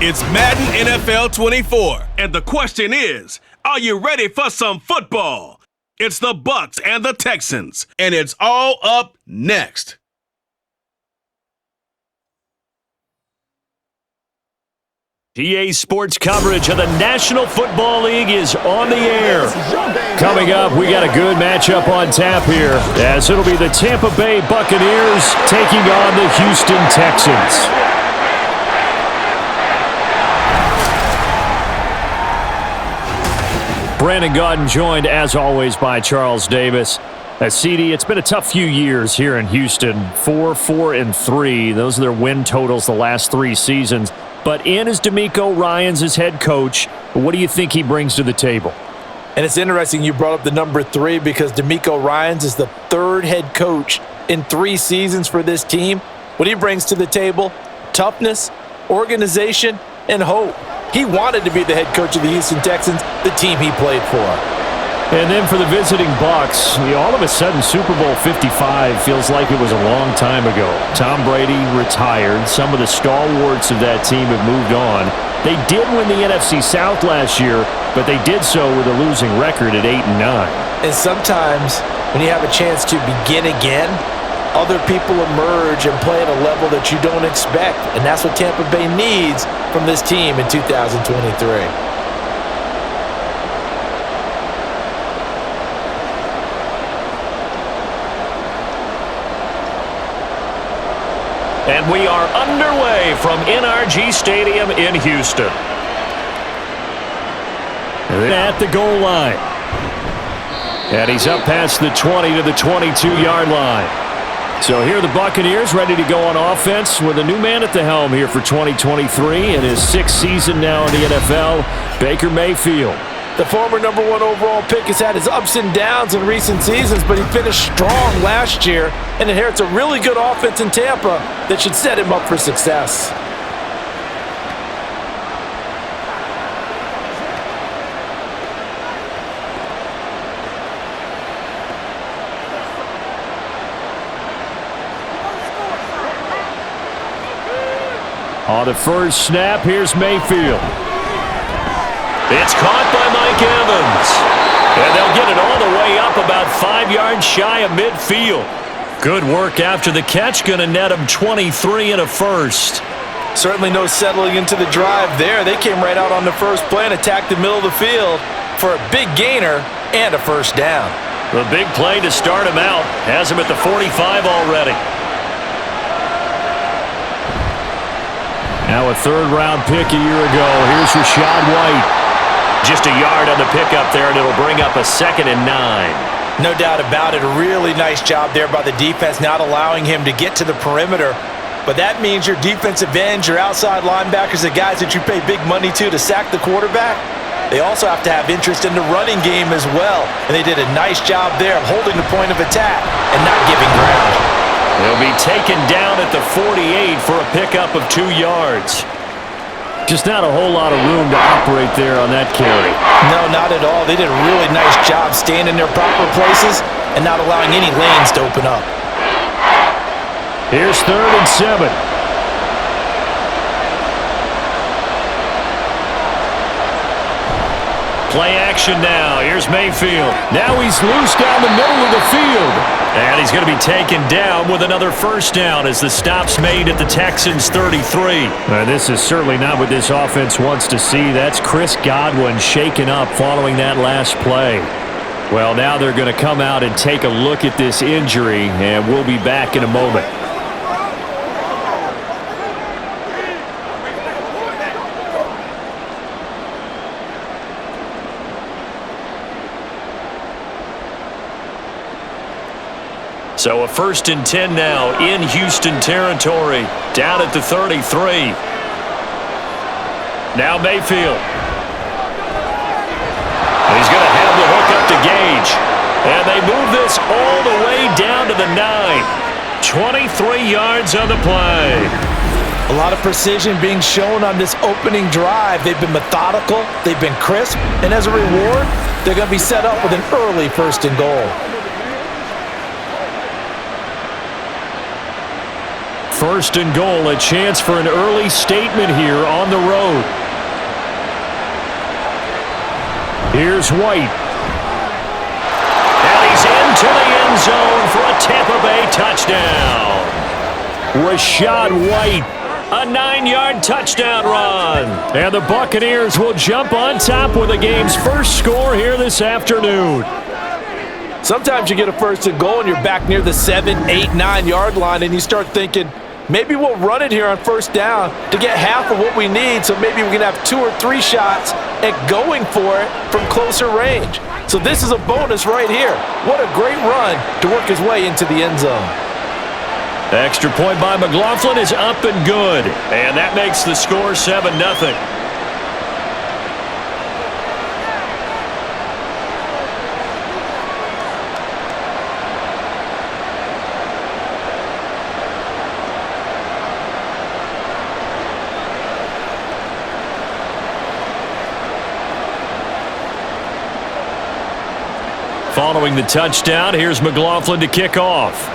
It's Madden NFL 24, and the question is, are you ready for some football? It's the BUCS and the Texans, and it's all up next. PA Sports coverage of the National Football League is on the air. Coming up, we got a good matchup on tap here, as it'll be the Tampa Bay Buccaneers taking on the Houston Texans. Brandon Gaudin joined, as always, by Charles Davis. CD, it's been a tough few years here in Houston. 4-4-3. Those are their win totals the last 3 seasons. But in is DeMeco Ryans as head coach. What do you think he brings to the table? And it's interesting you brought up the number 3 because DeMeco Ryans is the 3rd head coach in 3 seasons for this team. What he brings to the table, toughness, organization, and hope. He wanted to be the head coach of the Houston Texans, the team he played for. And then for the visiting Bucs, all of a sudden Super Bowl 55 feels like it was a long time ago. Tom Brady retired. Some of the stalwarts of that team have moved on. They did win the NFC South last year, but they did so with a losing record at 8-9. And sometimes when you have a chance to begin again, other people emerge and play at a level that you don't expect. And that's what Tampa Bay needs from this team in 2023. And we are underway from NRG Stadium in Houston. At the goal line. And he's up past the 20 to the 22-yard line. So here are the Buccaneers ready to go on offense with a new man at the helm here for 2023 in his 6th season now in the NFL, Baker Mayfield. The former number 1 overall pick has had his ups and downs in recent seasons, but he finished strong last year and inherits a really good offense in Tampa that should set him up for success. On the first snap, here's Mayfield. It's caught by Mike Evans. And they'll get it all the way up about 5 yards shy of midfield. Good work after the catch. Going to net him 23 and a first. Certainly no settling into the drive there. They came right out on the first play and attacked the middle of the field for a big gainer and a first down. The big play to start him out. Has him at the 45 already. Now a 3rd-round pick a year ago. Here's Rachaad White. Just a yard on the pickup there, and it'll bring up a 2nd and 9. No doubt about it. A really nice job there by the defense, not allowing him to get to the perimeter. But that means your defensive ends, your outside linebackers, the guys that you pay big money to sack the quarterback, they also have to have interest in the running game as well. And they did a nice job there of holding the point of attack and not giving ground. They'll be taken down at the 48 for a pickup of 2 yards. Just not a whole lot of room to operate there on that carry. No, not at all. They did a really nice job staying in their proper places and not allowing any lanes to open up. Here's 3rd and 7. Play action now. Here's Mayfield. Now he's loose down the middle of the field. And he's going to be taken down with another first down as the stop's made at the Texans' 33. This is certainly not what this offense wants to see. That's Chris Godwin shaken up following that last play. Well, now they're going to come out and take a look at this injury, and we'll be back in a moment. So a 1st and 10 now in Houston territory, down at the 33. Now Mayfield. He's going to have the hook up to Gage. And they move this all the way down to the 9. 23 yards on the play. A lot of precision being shown on this opening drive. They've been methodical, they've been crisp, and as a reward, they're going to be set up with an early 1st and goal. First and goal, a chance for an early statement here on the road. Here's White. And he's into the end zone for a Tampa Bay touchdown. Rashad White, a 9-yard touchdown run. And the Buccaneers will jump on top with the game's first score here this afternoon. Sometimes you get a first and goal and you're back near the 7, 8, 9-yard line and you start thinking, maybe we'll run it here on first down to get half of what we need, so maybe we can have 2 or 3 shots at going for it from closer range. So this is a bonus right here. What a great run to work his way into the end zone. Extra point by McLaughlin is up and good. And that makes the score 7-0. Following the touchdown, here's McLaughlin to kick off.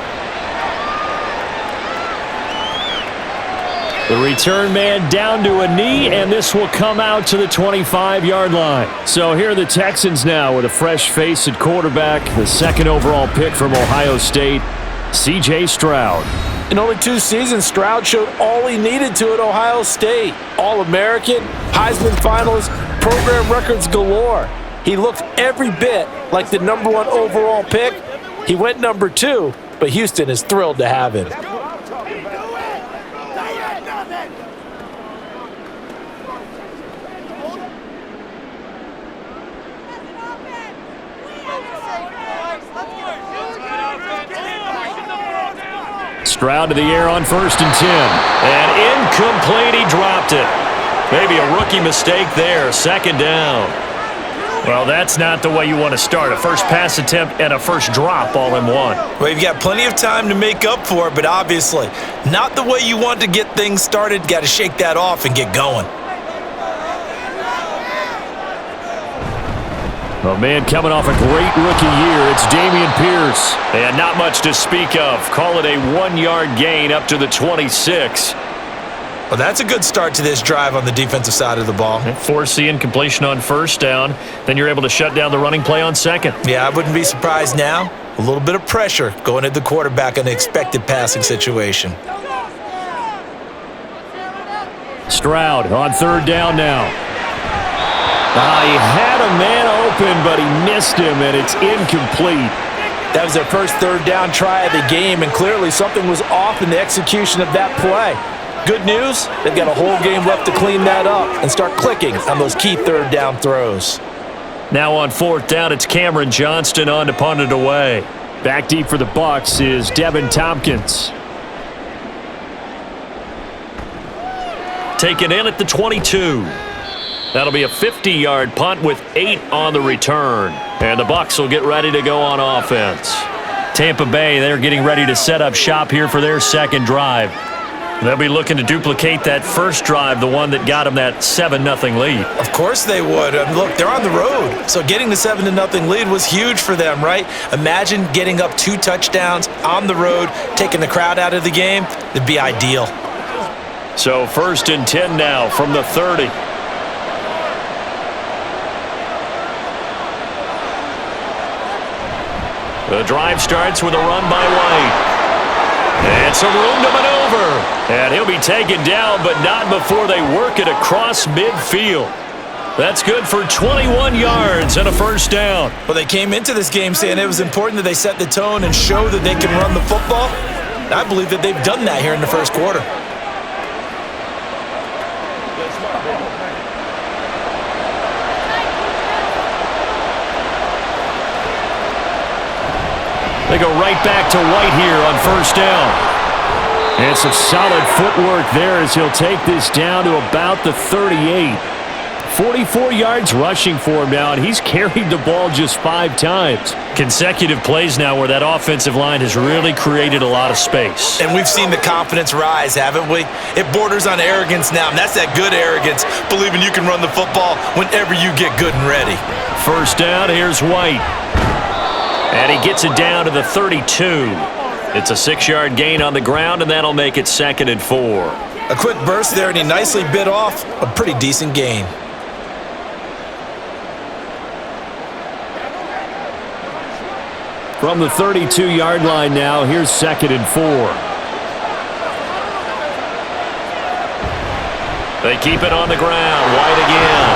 The return man down to a knee, and this will come out to the 25-yard line. So here are the Texans now with a fresh face at quarterback, the second overall pick from Ohio State, C.J. Stroud. In only 2 seasons, Stroud showed all he needed to at Ohio State. All-American, Heisman finalist, program records galore. He looked every bit like the #1 overall pick. He went #2, but Houston is thrilled to have him. Stroud to the air on 1st and 10. And incomplete, he dropped it. Maybe a rookie mistake there, 2nd down. Well, that's not the way you want to start. A first pass attempt and a first drop all in one. Well, you've got plenty of time to make up for it, but obviously not the way you want to get things started. Got to shake that off and get going. Oh, man, coming off a great rookie year, it's Dameon Pierce. And not much to speak of. Call it a 1-yard gain up to the 26. Well, that's a good start to this drive on the defensive side of the ball. Force the incompletion on 1st down. Then you're able to shut down the running play on 2nd. Yeah, I wouldn't be surprised now. A little bit of pressure going at the quarterback in an expected passing situation. Stroud on 3rd down now. He had a man open, but he missed him, and it's incomplete. That was their first 3rd down try of the game, and clearly something was off in the execution of that play. Good news, they've got a whole game left to clean that up and start clicking on those key 3rd down throws. Now on 4th down, it's Cameron Johnston on to punt it away. Back deep for the BUCS is Devin Tompkins. Taken in at the 22. That'll be a 50-yard punt with 8 on the return. And the BUCS will get ready to go on offense. Tampa Bay, they're getting ready to set up shop here for their 2nd drive. They'll be looking to duplicate that first drive, the one that got them that 7-0 lead. Of course they would. Look, they're on the road, so getting the 7-0 lead was huge for them, right? Imagine getting up 2 touchdowns on the road, taking the crowd out of the game. It'd be ideal. So 1st and 10 now from the 30. The drive starts with a run by White. And some room to maneuver. And he'll be taken down, but not before they work it across midfield. That's good for 21 yards and a 1st down. Well, they came into this game saying it was important that they set the tone and show that they can run the football. And I believe that they've done that here in the 1st quarter. They go right back to White here on 1st down. And some solid footwork there as he'll take this down to about the 38. 44 yards rushing for him now, and he's carried the ball just 5 times. Consecutive plays now where that offensive line has really created a lot of space. And we've seen the confidence rise, haven't we? It borders on arrogance now, and that's that good arrogance, believing you can run the football whenever you get good and ready. 1st down, here's White. And he gets it down to the 32. It's a 6-yard gain on the ground, and that'll make it 2nd and 4. A quick burst there, and he nicely bit off a pretty decent gain. From the 32-yard line now, here's 2nd and 4. They keep it on the ground. White again.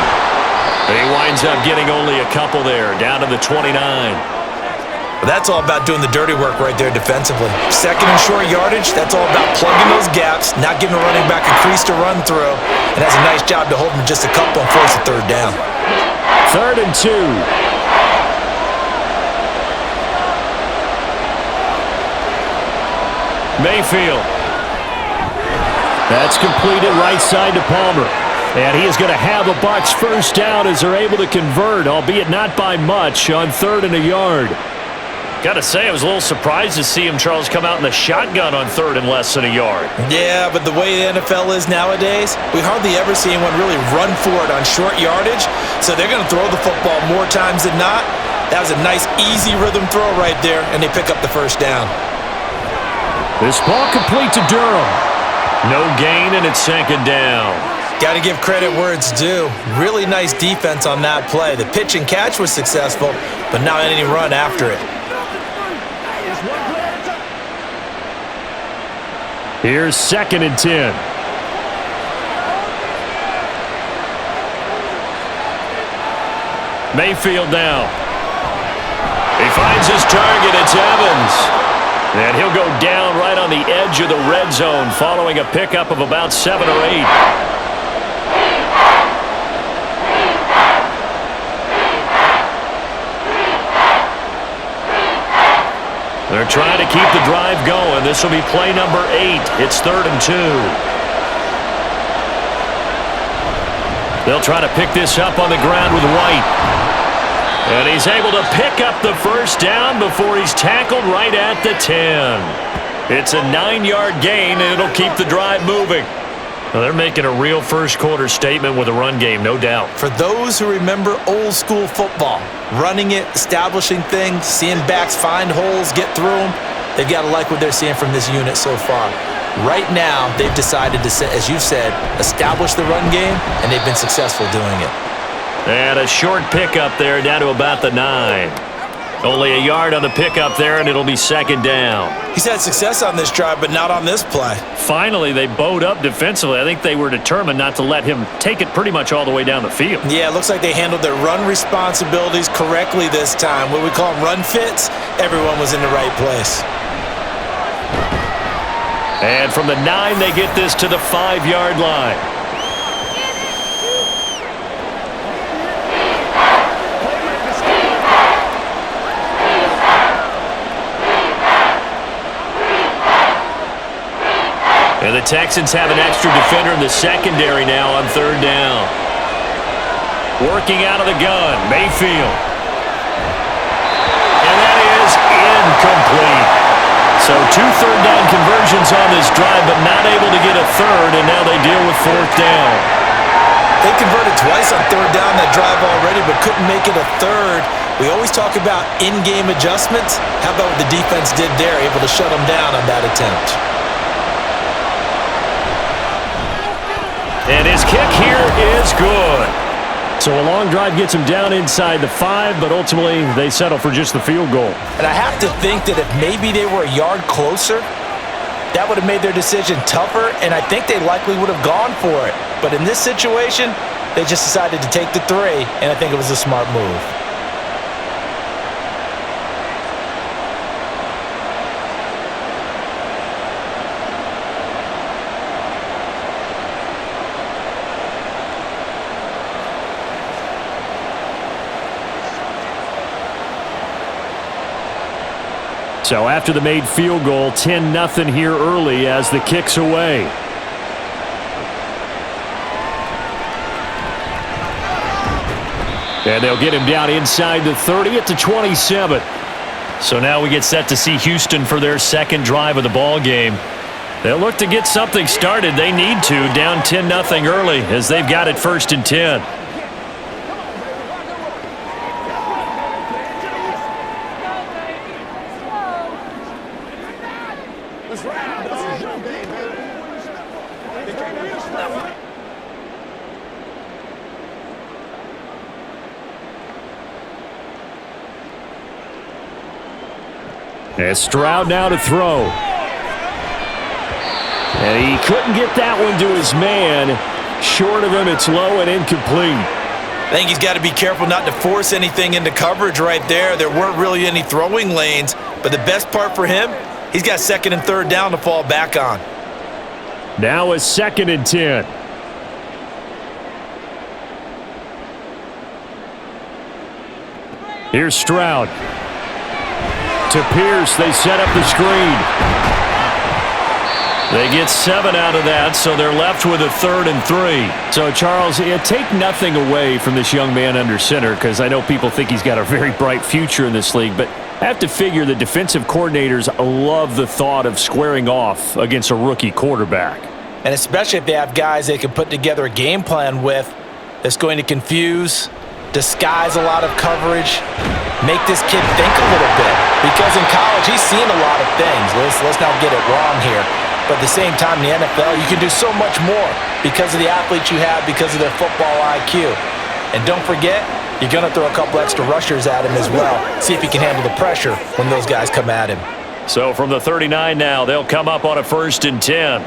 He winds up getting only a couple there, down to the 29. That's all about doing the dirty work right there defensively. 2nd and short yardage, that's all about plugging those gaps, not giving a running back a crease to run through, and has a nice job to hold him just a couple and force a 3rd down. 3rd and 2. Mayfield. That's completed right side to Palmer. And he is going to have a Bucs first down as they're able to convert, albeit not by much, on 3rd and a yard. Got to say, I was a little surprised to see him, Charles, come out in the shotgun on 3rd and less than a yard. Yeah, but the way the NFL is nowadays, we hardly ever see anyone really run for it on short yardage, so they're going to throw the football more times than not. That was a nice, easy rhythm throw right there, and they pick up the first down. This ball complete to Durham. No gain, and it's 2nd down. Got to give credit where it's due. Really nice defense on that play. The pitch and catch was successful, but not any run after it. Here's 2nd and 10. Mayfield now. He finds his target. It's Evans. And he'll go down right on the edge of the red zone following a pickup of about 7 or 8. They're trying to keep the drive going. This will be play number 8. It's 3rd and 2. They'll try to pick this up on the ground with White. And he's able to pick up the first down before he's tackled right at the 10. It's a 9-yard gain, and it'll keep the drive moving. Well, they're making a real first-quarter statement with a run game, no doubt. For those who remember old-school football, running it, establishing things, seeing backs find holes, get through them, they've got to like what they're seeing from this unit so far. Right now, they've decided to, as you said, establish the run game, and they've been successful doing it. And a short pickup there down to about the 9. Only a yard on the pickup there, and it'll be 2nd down. He's had success on this drive, but not on this play. Finally, they bowed up defensively. I think they were determined not to let him take it pretty much all the way down the field. Yeah, it looks like they handled their run responsibilities correctly this time. What we call them run fits, everyone was in the right place. And from the 9, they get this to the 5-yard line. And the Texans have an extra defender in the secondary now on 3rd down. Working out of the gun, Mayfield. And that is incomplete. So 2 third down conversions on this drive, but not able to get a 3rd, and now they deal with 4th down. They converted twice on 3rd down that drive already, but couldn't make it a 3rd. We always talk about in-game adjustments. How about what the defense did there, able to shut them down on that attempt? And his kick here is good. So a long drive gets him down inside the 5, but ultimately they settle for just the field goal. And I have to think that if maybe they were a yard closer, that would have made their decision tougher, and I think they likely would have gone for it. But in this situation, they just decided to take the 3, and I think it was a smart move. So after the made field goal, 10-0 here early as the kick's away. And they'll get him down inside the 30 at the 27. So now we get set to see Houston for their 2nd drive of the ball game. They'll look to get something started. They need to, down 10-0 early as they've got it 1st and 10. And Stroud now to throw. And he couldn't get that one to his man. Short of him, it's low and incomplete. I think he's got to be careful not to force anything into coverage right there. There weren't really any throwing lanes, but the best part for him, he's got second and third down to fall back on. Now a 2nd and 10. Here's Stroud. To Pierce, they set up the screen. They get 7 out of that, so they're left with a 3rd and 3. So, Charles, take nothing away from this young man under center, because I know people think he's got a very bright future in this league, but I have to figure the defensive coordinators love the thought of squaring off against a rookie quarterback. And especially if they have guys they can put together a game plan with that's going to confuse, disguise a lot of coverage, make this kid think a little bit. Because in college, he's seen a lot of things. Let's not get it wrong here. But at the same time, in the NFL, you can do so much more because of the athletes you have, because of their football IQ. And don't forget, you're going to throw a couple extra rushers at him as well. See if he can handle the pressure when those guys come at him. So from the 39 now, they'll come up on a 1st and 10.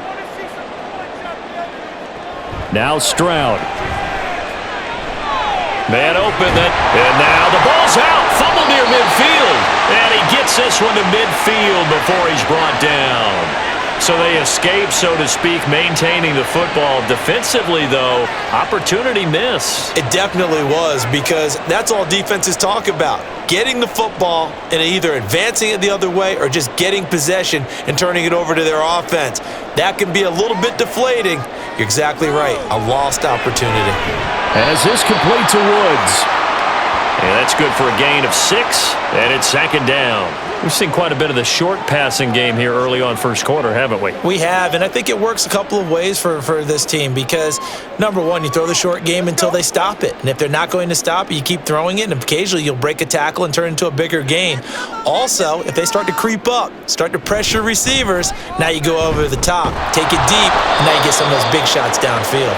Now Stroud. Man open, and now the ball's out. Fumble near midfield. And he gets this one to midfield before he's brought down. So they escape, so to speak, maintaining the football. Defensively, though, opportunity miss. It definitely was, because that's all defenses talk about. Getting the football and either advancing it the other way or just getting possession and turning it over to their offense. That can be a little bit deflating. You're exactly right. A lost opportunity. As this complete to Woods. And that's good for a gain of 6, and it's 2nd down. We've seen quite a bit of the short passing game here early on first quarter, haven't we? We have, and I think it works a couple of ways for this team because, number one, you throw the short game until they stop it. And if they're not going to stop it, you keep throwing it, and occasionally you'll break a tackle and turn it into a bigger gain. Also, if they start to creep up, start to pressure receivers, now you go over the top, take it deep, and now you get some of those big shots downfield.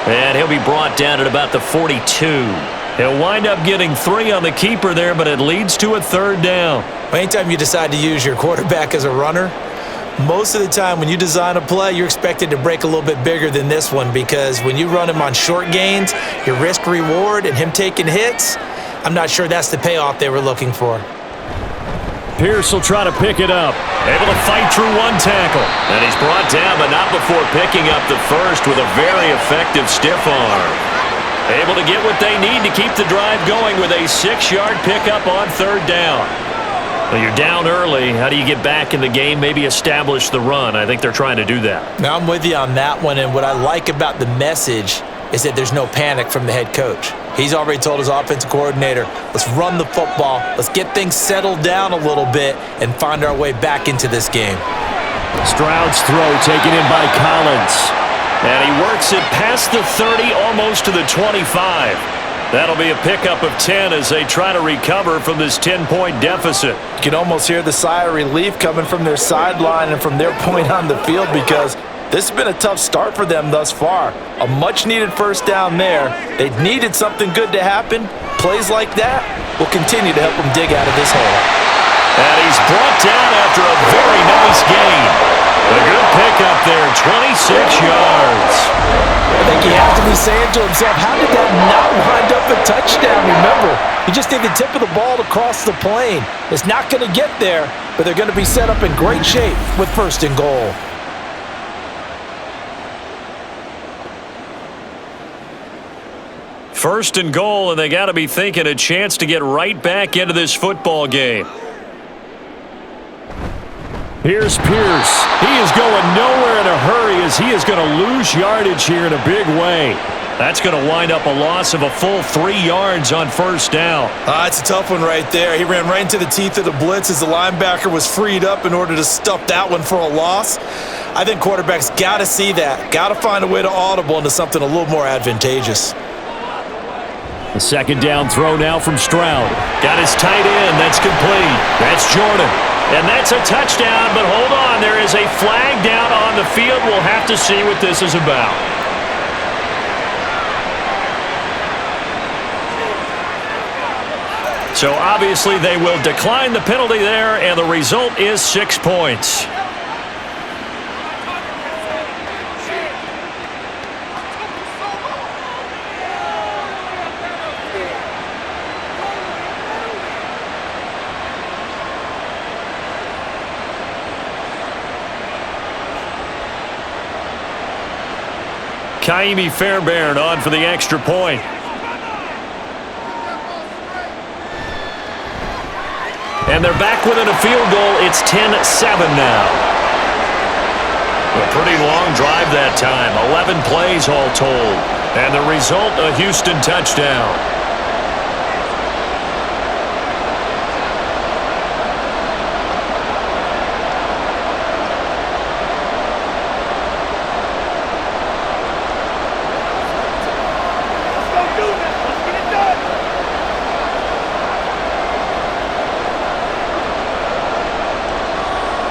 And he'll be brought down at about the 42. He'll wind up getting 3 on the keeper there, but it leads to a 3rd down. Anytime you decide to use your quarterback as a runner, most of the time when you design a play, you're expected to break a little bit bigger than this one, because when you run him on short gains, your risk-reward and him taking hits, I'm not sure that's the payoff they were looking for. Pierce will try to pick it up. Able to fight through one tackle. And he's brought down, but not before picking up the first with a very effective stiff arm. Able to get what they need to keep the drive going with a 6-yard pickup on 3rd down. Well, you're down early. How do you get back in the game, maybe establish the run? I think they're trying to do that. Now, I'm with you on that one, and what I like about the message is that there's no panic from the head coach. He's already told his offensive coordinator, let's run the football, let's get things settled down a little bit, and find our way back into this game. Stroud's throw taken in by Collins. And he works it past the 30, almost to the 25. That'll be a pickup of 10 as they try to recover from this 10-point deficit. You can almost hear the sigh of relief coming from their sideline and from their point on the field, because this has been a tough start for them thus far. A much-needed first down there. They needed something good to happen. Plays like that will continue to help them dig out of this hole. And he's brought down after a very nice gain. A good pickup there, 26 yards. I think he has to be saying to himself, how did that not wind up a touchdown? Remember, you just need the tip of the ball to cross the plane. It's not going to get there, but they're going to be set up in great shape with 1st and goal. First and goal, and they got to be thinking a chance to get right back into this football game. Here's Pierce. He is going nowhere in a hurry as he is going to lose yardage here in a big way. That's going to wind up a loss of a full 3 yards on 1st down. It's a tough one right there. He ran right into the teeth of the blitz as the linebacker was freed up in order to stuff that one for a loss. I think quarterbacks got to see that. Got to find a way to audible into something a little more advantageous. The 2nd down throw now from Stroud. Got his tight end. That's complete. That's Jordan. And that's a touchdown, but hold on. There is a flag down on the field. We'll have to see what this is about. So obviously they will decline the penalty there, and the result is 6 points. Kaimi Fairbairn on for the extra point. And they're back within a field goal. It's 10-7 now. A pretty long drive that time. 11 plays all told. And the result, a Houston touchdown.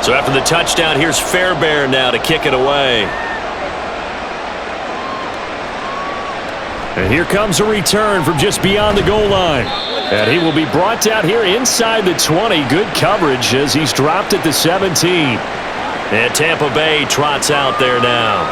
So after the touchdown, here's Fairbairn now to kick it away. And here comes a return from just beyond the goal line. And he will be brought down here inside the 20. Good coverage as he's dropped at the 17. And Tampa Bay trots out there now.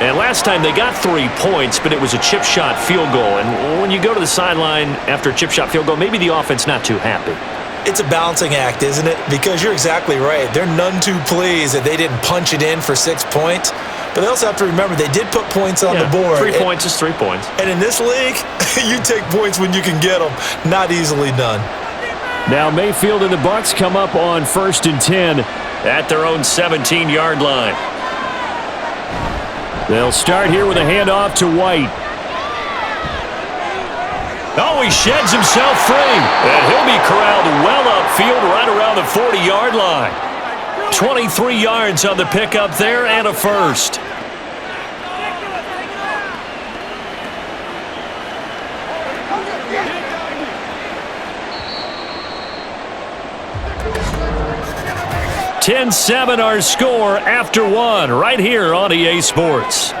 And last time they got 3 points, but it was a chip shot field goal. And when you go to the sideline after a chip shot field goal, maybe the offense not too happy. It's a balancing act, isn't it? Because you're exactly right. They're none too pleased that they didn't punch it in for 6 points. But they also have to remember they did put points on the board. 3 points is 3 points. And in this league, you take points when you can get them. Not easily done. Now Mayfield and the BUCS come up on 1st and 10 at their own 17-yard line. They'll start here with a handoff to White. Oh, he sheds himself free. And he'll be corralled well upfield right around the 40-yard line. 23 yards on the pickup there and a first. (10-7) our score after one right here on EA Sports.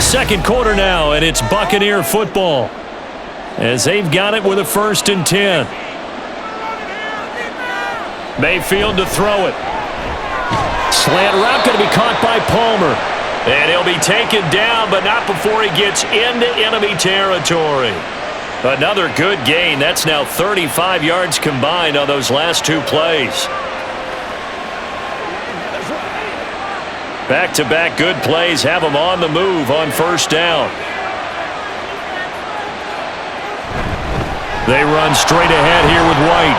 Second quarter now, and it's Buccaneer football as they've got it with a 1st and 10. Mayfield to throw it. Slant route going to be caught by Palmer. And he'll be taken down, but not before he gets into enemy territory. Another good gain. That's now 35 yards combined on those last 2 plays. Back-to-back good plays have them on the move on 1st down. They run straight ahead here with White.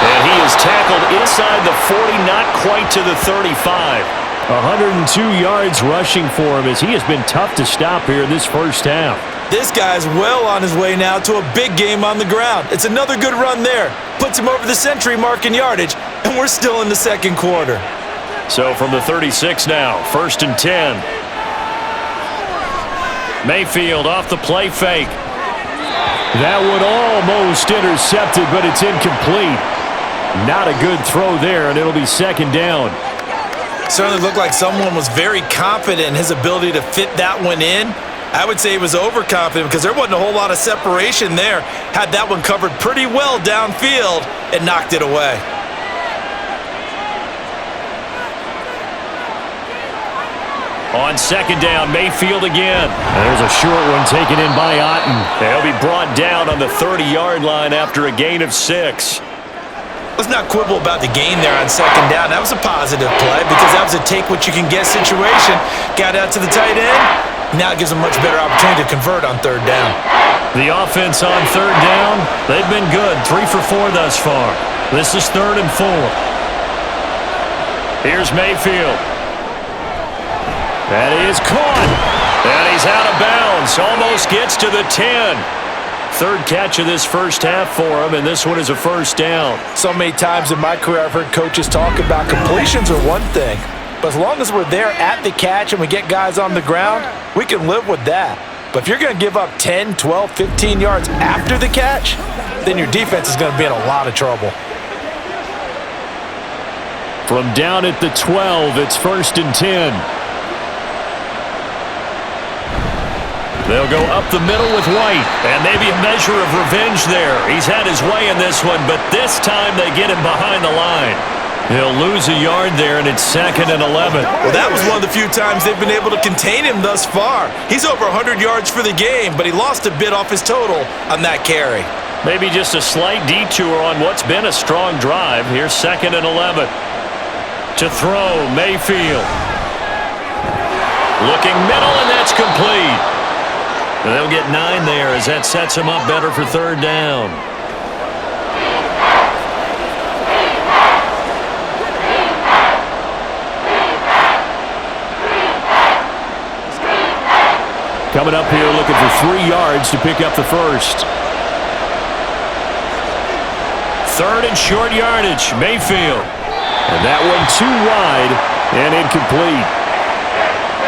And he is tackled inside the 40, not quite to the 35. 102 yards rushing for him as he has been tough to stop here in this 1st half. This guy's well on his way now to a big game on the ground. It's another good run there. Puts him over the century mark in yardage, and we're still in the second quarter. So from the 36 now, 1st and 10. Mayfield off the play fake. That one almost intercepted, but it's incomplete. Not a good throw there, and it'll be 2nd down. Certainly looked like someone was very confident in his ability to fit that one in. I would say he was overconfident because there wasn't a whole lot of separation there. Had that one covered pretty well downfield and knocked it away. On 2nd down, Mayfield again. And there's a short one taken in by Otten. They'll be brought down on the 30-yard line after a gain of 6. Let's not quibble about the gain there on 2nd down. That was a positive play because that was a take-what-you-can-get situation. Got out to the tight end. Now it gives them a much better opportunity to convert on 3rd down. The offense on 3rd down, they've been good. 3 for 4 thus far. This is 3rd and 4. Here's Mayfield. That is caught. And he's out of bounds. Almost gets to the 10. 3rd catch of this 1st half for him, and this one is a 1st down. So many times in my career I've heard coaches talk about completions are one thing. But as long as we're there at the catch and we get guys on the ground, we can live with that. But if you're going to give up 10, 12, 15 yards after the catch, then your defense is going to be in a lot of trouble. From down at the 12, it's 1st and 10. They'll go up the middle with White, and maybe a measure of revenge there. He's had his way in this one, but this time they get him behind the line. He'll lose a yard there, and it's 2nd and 11. Well, that was one of the few times they've been able to contain him thus far. He's over 100 yards for the game, but he lost a bit off his total on that carry. Maybe just a slight detour on what's been a strong drive. Here's 2nd and 11. To throw, Mayfield. Looking middle, and that's complete. They'll get 9 there as that sets them up better for 3rd down. Coming up here looking for 3 yards to pick up the first. 3rd and short yardage, Mayfield. And that one too wide and incomplete.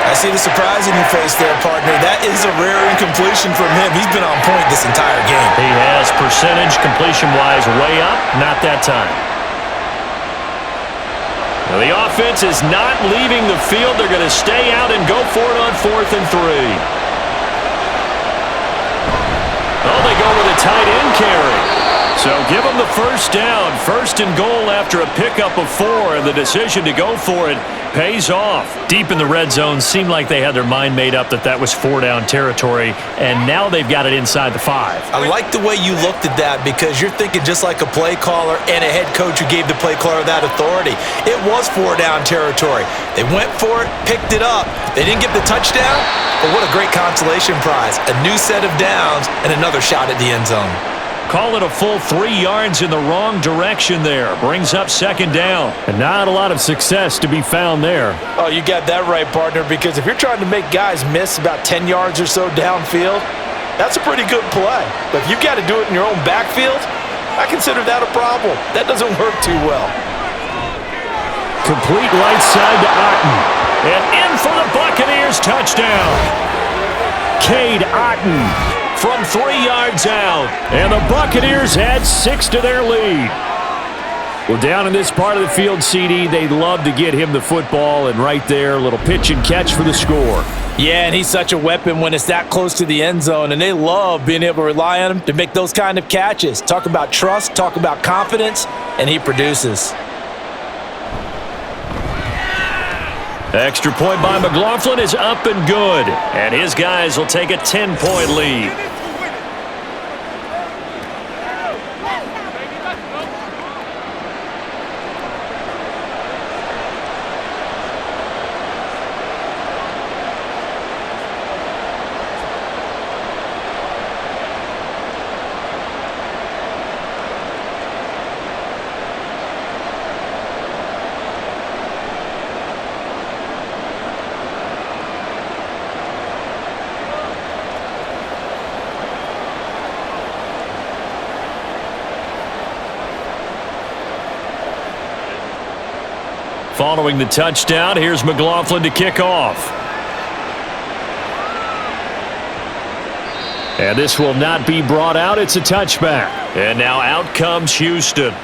I see the surprise in your face there, partner. That is a rare incompletion from him. He's been on point this entire game. He has percentage completion-wise way up, not that time. Now the offense is not leaving the field. They're going to stay out and go for it on 4th and 3. Oh, they go with a tight end carry. So give them the first down. 1st and goal after a pickup of 4, and the decision to go for it pays off. Deep in the red zone, seemed like they had their mind made up that was 4-down territory, and now they've got it inside the 5. I like the way you looked at that because you're thinking just like a play caller and a head coach who gave the play caller that authority. It was 4-down territory. They went for it, picked it up. They didn't get the touchdown, but what a great consolation prize. A new set of downs and another shot at the end zone. Call it a full 3 yards in the wrong direction there. Brings up 2nd down. And not a lot of success to be found there. Oh, you got that right, partner, because if you're trying to make guys miss about 10 yards or so downfield, that's a pretty good play. But if you've got to do it in your own backfield, I consider that a problem. That doesn't work too well. Complete right side to Otten. And in for the Buccaneers touchdown. Cade Otten from 3 yards out. And the Buccaneers add 6 to their lead. Well, down in this part of the field, CD, they love to get him the football, and right there, a little pitch and catch for the score. Yeah, and he's such a weapon when it's that close to the end zone, and they love being able to rely on him to make those kind of catches. Talk about trust, talk about confidence, and he produces. Extra point by McLaughlin is up and good, and his guys will take a 10-point lead. Following the touchdown, here's McLaughlin to kick off. And this will not be brought out. It's a touchback. And now out comes Houston.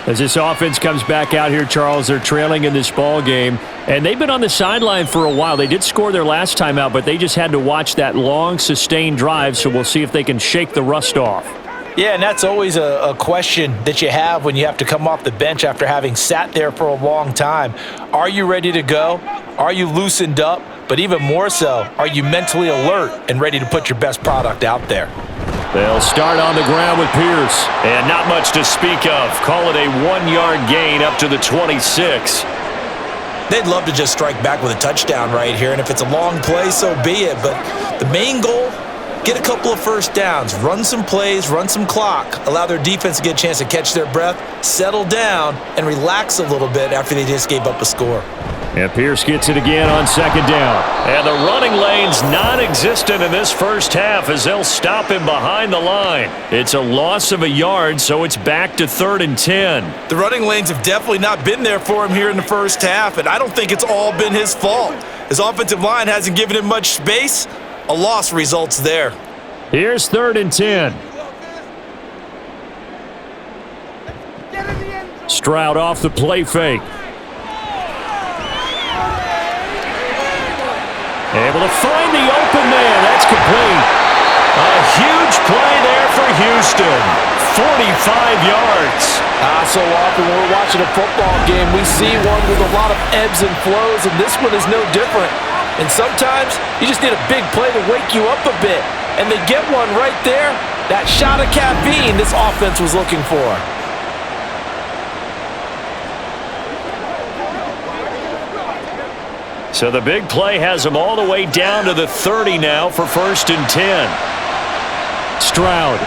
As this offense comes back out here, Charles, they're trailing in this ball game. And they've been on the sideline for a while. They did score their last time out, but they just had to watch that long, sustained drive. So we'll see if they can shake the rust off. Yeah, and that's always a question that you have when you have to come off the bench after having sat there for a long time. Are you ready to go? Are you loosened up? But even more so, are you mentally alert and ready to put your best product out there? They'll start on the ground with Pierce. And not much to speak of. Call it a 1-yard gain up to the 26. They'd love to just strike back with a touchdown right here, and if it's a long play, so be it. But the main goal, get a couple of first downs, run some plays, run some clock, allow their defense to get a chance to catch their breath, settle down, and relax a little bit after they just gave up a score. And Pierce gets it again on 2nd down. And the running lane's non-existent in this first half as they'll stop him behind the line. It's a loss of a yard, so it's back to 3rd and 10. The running lanes have definitely not been there for him here in the first half, and I don't think it's all been his fault. His offensive line hasn't given him much space, A loss results there. Here's 3rd and 10. Stroud off the play fake. Able to find the open man. That's complete. A huge play there for Houston. 45 yards. So often when we're watching a football game, we see one with a lot of ebbs and flows, and this one is no different. And sometimes you just need a big play to wake you up a bit. And they get one right there. That shot of caffeine this offense was looking for. So the big play has them all the way down to the 30 now for 1st and 10. Stroud.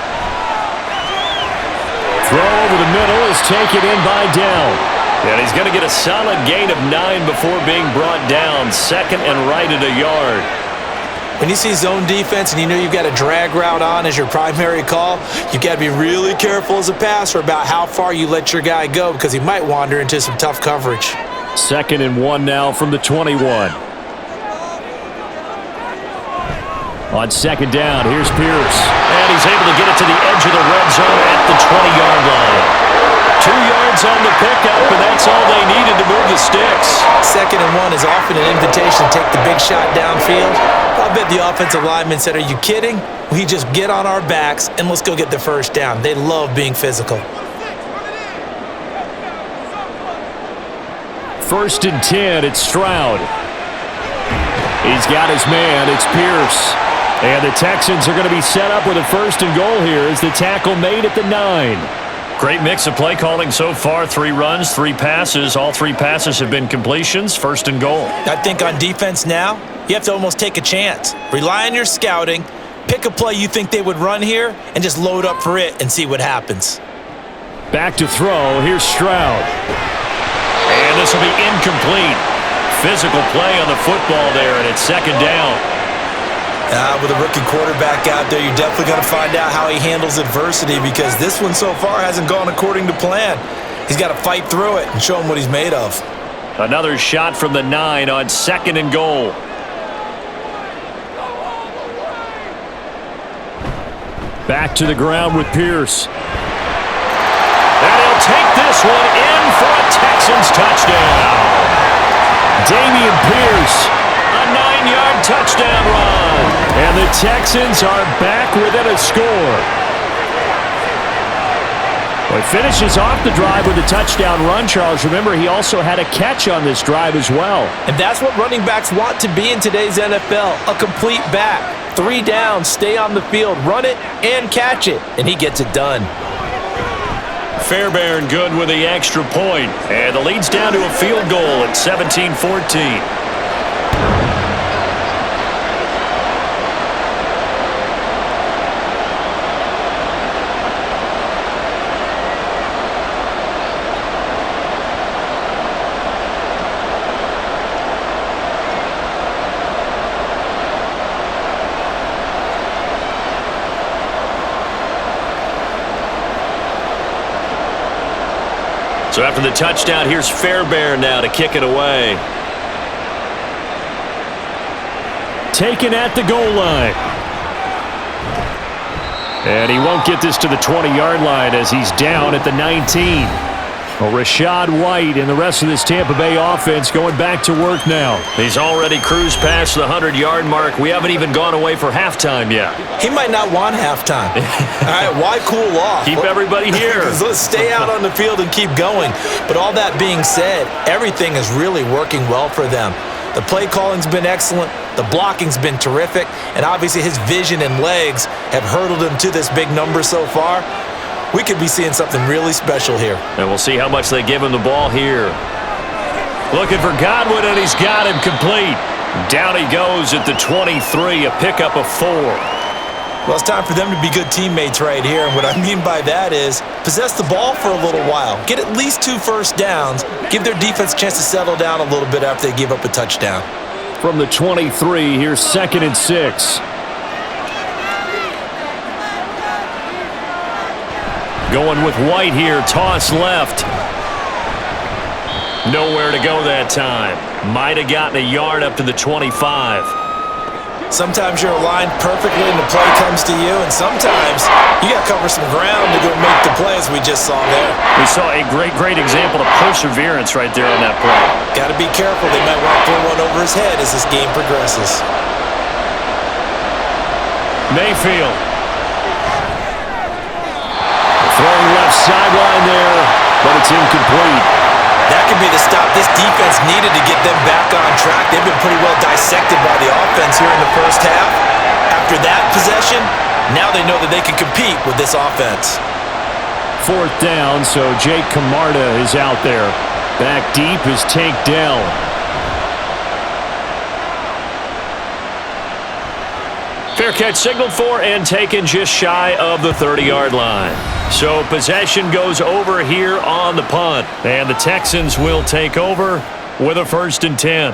Throw over the middle is taken in by Down. And he's going to get a solid gain of 9 before being brought down. 2nd and right at a yard. When you see zone defense and you know you've got a drag route on as your primary call, you've got to be really careful as a passer about how far you let your guy go because he might wander into some tough coverage. 2nd and 1 now from the 21. On 2nd down, here's Pierce. And he's able to get it to the edge of the red zone at the 20-yard line. 2 yards on the pickup, and that's all they needed to move the sticks. 2nd and 1 is often an invitation to take the big shot downfield. I bet the offensive lineman said, "Are you kidding? We just get on our backs and let's go get the first down." They love being physical. 1st and 10, it's Stroud. He's got his man, it's Pierce. And the Texans are going to be set up with a 1st and goal here as the tackle made at the 9. Great mix of play calling so far. 3 runs, 3 passes. All 3 passes have been completions. 1st and goal. I think on defense now, you have to almost take a chance. Rely on your scouting, pick a play you think they would run here, and just load up for it and see what happens. Back to throw, here's Stroud. And this will be incomplete. Physical play on the football there, and it's 2nd down. With a rookie quarterback out there, you're definitely going to find out how he handles adversity because this one so far hasn't gone according to plan. He's got to fight through it and show him what he's made of. Another shot from the 9 on 2nd and goal. Back to the ground with Pierce. And he'll take this one in for a Texans touchdown. Dameon Pierce, a 9-yard touchdown run. And the Texans are back within a score. Well, he finishes off the drive with a touchdown run, Charles. Remember, he also had a catch on this drive as well. And that's what running backs want to be in today's NFL, a complete back. 3 downs, stay on the field, run it, and catch it. And he gets it done. Fairbairn good with the extra point. And the lead's down to a field goal at 17-14. So after the touchdown, here's Fairbairn now to kick it away. Taken at the goal line. And he won't get this to the 20-yard line as he's down at the 19. Well, Rachaad White and the rest of this Tampa Bay offense going back to work now. He's already cruised past the 100-yard mark. We haven't even gone away for halftime yet. He might not want halftime. All right, why cool off? Keep everybody here. Let's stay out on the field and keep going. But all that being said, everything is really working well for them. The play calling's been excellent. The blocking's been terrific. And obviously his vision and legs have hurdled him to this big number so far. We could be seeing something really special here. And we'll see how much they give him the ball here. Looking for Godwin, and he's got him complete. Down he goes at the 23, a pickup of 4. Well, it's time for them to be good teammates right here. And what I mean by that is possess the ball for a little while. Get at least 2 first downs. Give their defense a chance to settle down a little bit after they give up a touchdown. From the 23, here's 2nd and 6. Going with White here, toss left. Nowhere to go that time. Might have gotten a yard up to the 25. Sometimes you're aligned perfectly and the play comes to you, and sometimes you got to cover some ground to go make the play, as we just saw there. We saw a great example of perseverance right there on that play. Got to be careful. They might want to throw one over his head as this game progresses. Mayfield. Throwing left sideline there, but it's incomplete. That could be the stop this defense needed to get them back on track. They've been pretty well dissected by the offense here in the first half. After that possession, now they know that they can compete with this offense. Fourth down, so Jake Camarda is out there. Back deep is Tank Dell. Fair catch signaled for and taken just shy of the 30-yard line. So possession goes over here on the punt. And the Texans will take over with a 1st and 10.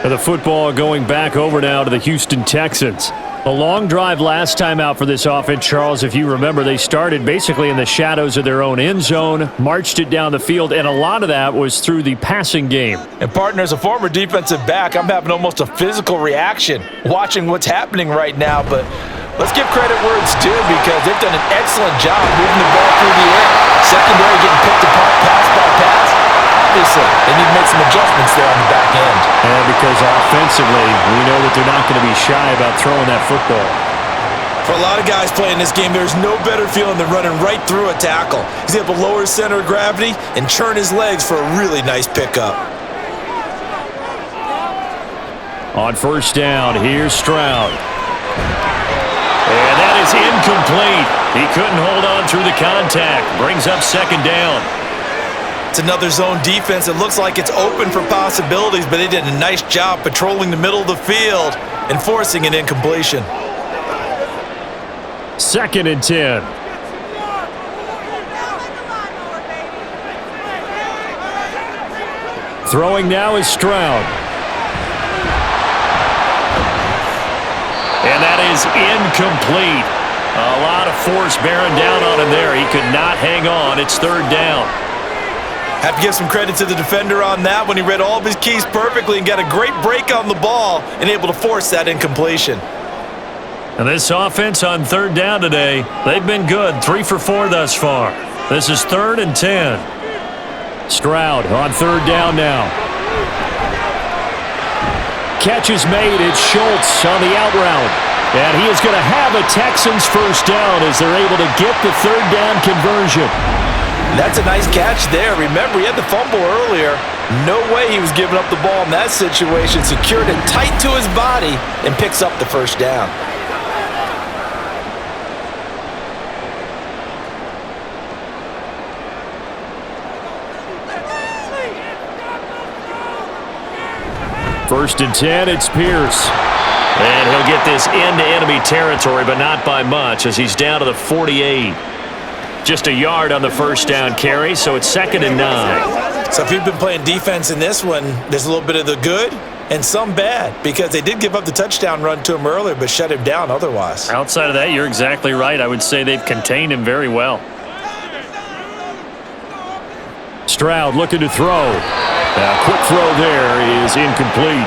And the football going back over now to the Houston Texans. A long drive last time out for this offense, Charles. If you remember, they started basically in the shadows of their own end zone, marched it down the field, and a lot of that was through the passing game. And, partner, as a former defensive back, I'm having almost a physical reaction watching what's happening right now. But let's give credit where it's due, because they've done an excellent job moving the ball through the air. Secondary getting picked apart pass by pass. Obviously, they need to make some adjustments there on the back end. And because offensively, we know that they're not going to be shy about throwing that football. For a lot of guys playing this game, there's no better feeling than running right through a tackle. He's able to lower his center of gravity and churn his legs for a really nice pickup. On 1st down, here's Stroud. And that is incomplete. He couldn't hold on through the contact. Brings up 2nd down. It's another zone defense. It looks like it's open for possibilities, but they did a nice job patrolling the middle of the field and forcing an incompletion. 2nd and 10. Throwing now is Stroud. And that is incomplete. A lot of force bearing down on him there. He could not hang on. It's 3rd down. Have to give some credit to the defender on that when he read all of his keys perfectly and got a great break on the ball and able to force that incompletion. And this offense on 3rd down today, they've been good. 3 for 4 thus far. This is 3rd and 10. Stroud on 3rd down now. Catch is made. It's Schultz on the out route. And he is going to have a Texans 1st down as they're able to get the 3rd down conversion. That's a nice catch there. Remember, he had the fumble earlier. No way he was giving up the ball in that situation. Secured it tight to his body and picks up the 1st down. First and 10, it's Pierce. And he'll get this into enemy territory, but not by much, as he's down to the 48. Just a yard on the 1st down carry, so it's 2nd and 9. So if you've been playing defense in this one, there's a little bit of the good and some bad, because they did give up the touchdown run to him earlier, but shut him down otherwise. Outside of that, you're exactly right. I would say they've contained him very well. Stroud looking to throw. A quick throw there is incomplete.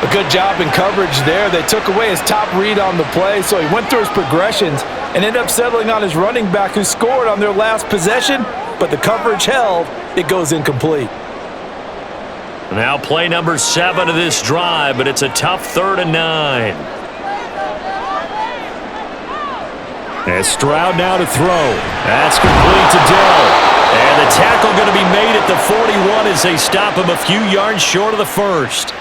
A good job in coverage there. They took away his top read on the play, so he went through his progressions and ended up settling on his running back, who scored on their last possession, but the coverage held. It goes incomplete. Now play number 7 of this drive, but it's a tough 3rd and 9. As Stroud now to throw. That's complete to Dell. And the tackle going to be made at the 41 as they stop him a few yards short of the 1st.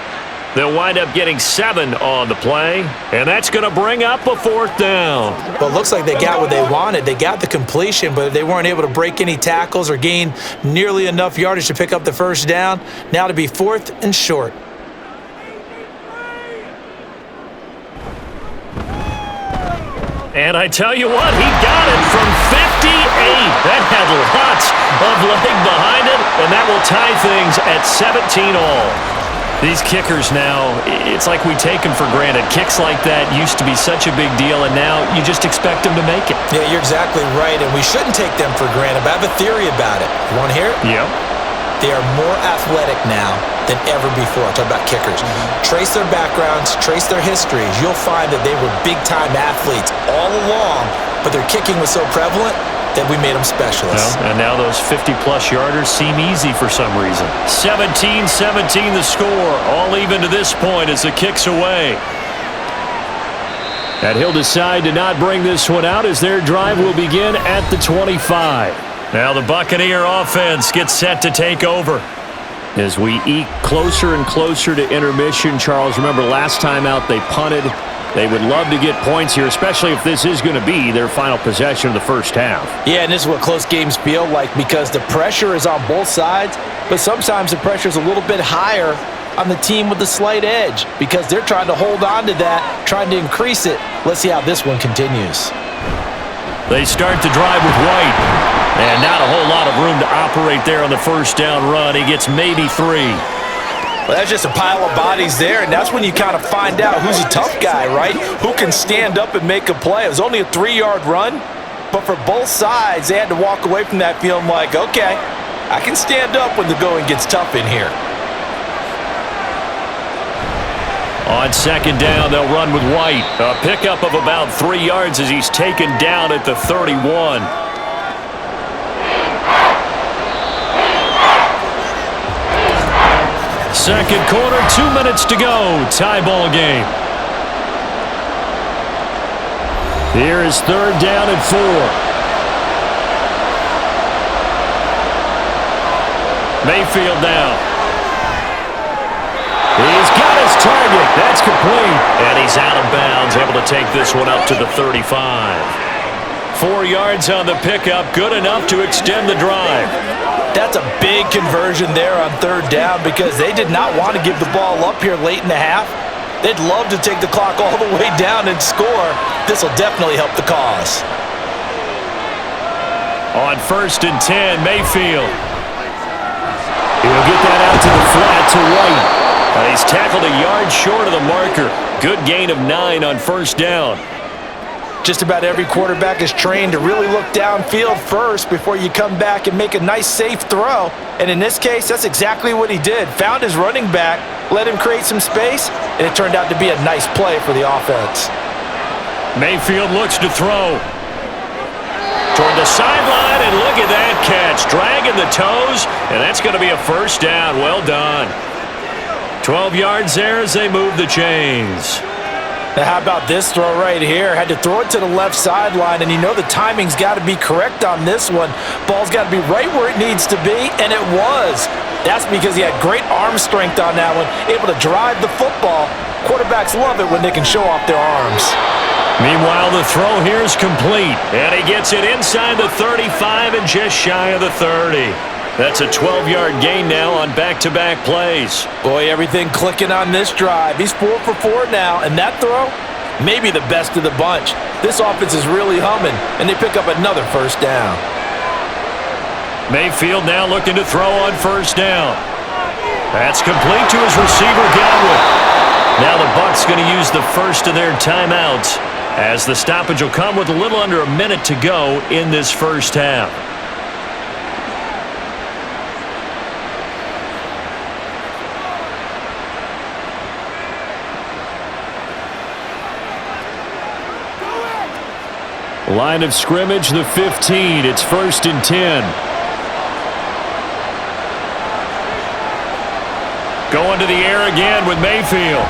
They'll wind up getting 7 on the play, and that's going to bring up a 4th down. Well, it looks like they got what they wanted. They got the completion, but they weren't able to break any tackles or gain nearly enough yardage to pick up the 1st down. Now to be 4th and short. And I tell you what, he got it from 58. That had lots of leg behind it, and that will tie things at 17 all. These kickers now, it's like we take them for granted. Kicks like that used to be such a big deal, and now you just expect them to make it. Yeah, you're exactly right, and we shouldn't take them for granted, but I have a theory about it. You want to hear it? Yep. they are more athletic now than ever before. I'm talking about kickers. Trace their backgrounds, trace their histories. You'll find that they were big-time athletes all along, but their kicking was so prevalent that we made them specialists. Well, and now those 50-plus yarders seem easy for some reason. 17-17 the score, all even to this point as the kick's away. And he'll decide to not bring this one out as their drive will begin at the 25. Now the Buccaneer offense gets set to take over. As we eke closer and closer to intermission, Charles, remember last time out they punted. They would love to get points here, especially if this is going to be their final possession of the first half. Yeah, and this is what close games feel like because the pressure is on both sides, but sometimes the pressure is a little bit higher on the team with the slight edge because they're trying to hold on to that, trying to increase it. Let's see how this one continues. They start to drive with White, and not a whole lot of room to operate there on the first down run. He gets maybe 3. Well, that's just a pile of bodies there, and that's when you kind of find out who's a tough guy, right? Who can stand up and make a play. It was only a 3-yard run, but for both sides, they had to walk away from that feeling like, okay, I can stand up when the going gets tough in here. On second down, they'll run with White. A pickup of about 3 yards as he's taken down at the 31. Second quarter, 2 minutes to go. Tie ball game. Here is third down and 4. Mayfield now. He's got his target. That's complete. And he's out of bounds, able to take this one up to the 35. 4 yards on the pickup, good enough to extend the drive. That's a big conversion there on third down because they did not want to give the ball up here late in the half. They'd love to take the clock all the way down and score. This will definitely help the cause. On first and 10, Mayfield. He'll get that out to the flat to White. But he's tackled a yard short of the marker. Good gain of 9 on first down. Just about every quarterback is trained to really look downfield first before you come back and make a nice, safe throw. And in this case, that's exactly what he did. Found his running back, let him create some space, and it turned out to be a nice play for the offense. Mayfield looks to throw. Toward the sideline, and look at that catch. Dragging the toes, and that's going to be a first down. Well done. 12 yards there as they move the chains. Now how about this throw right here? Had to throw it to the left sideline, and you know the timing's got to be correct on this one. Ball's got to be right where it needs to be, and it was. That's because he had great arm strength on that one, able to drive the football. Quarterbacks love it when they can show off their arms. Meanwhile, the throw here is complete, and he gets it inside the 35 and just shy of the 30. That's a 12-yard gain now on back-to-back plays. Boy, everything clicking on this drive. He's 4 for 4 now, and that throw, maybe the best of the bunch. This offense is really humming, and they pick up another first down. Mayfield now looking to throw on first down. That's complete to his receiver, Godwin. Now the Bucs going to use the first of their timeouts as the stoppage will come with a little under a minute to go in this first half. Line of scrimmage, the 15. It's first and 10. Going to the air again with Mayfield.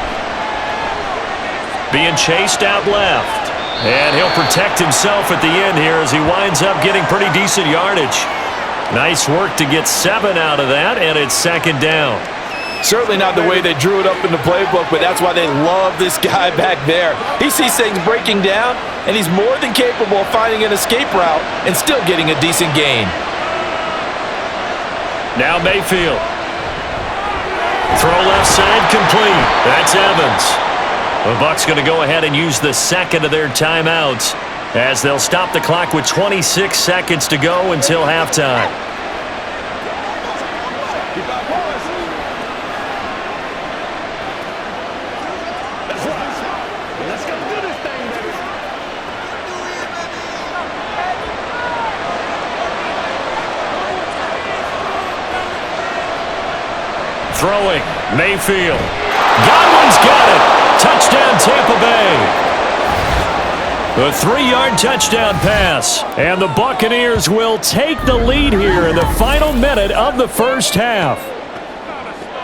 Being chased out left. And he'll protect himself at the end here as he winds up getting pretty decent yardage. Nice work to get 7 out of that, and it's second down. Certainly not the way they drew it up in the playbook, but that's why they love this guy back there. He sees things breaking down, and he's more than capable of finding an escape route and still getting a decent gain. Now Mayfield. Throw left side complete. That's Evans. The Bucs going to go ahead and use the second of their timeouts as they'll stop the clock with 26 seconds to go until halftime. Throwing, Mayfield. Godwin's got it. Touchdown, Tampa Bay. A 3-yard touchdown pass. And the Buccaneers will take the lead here in the final minute of the first half.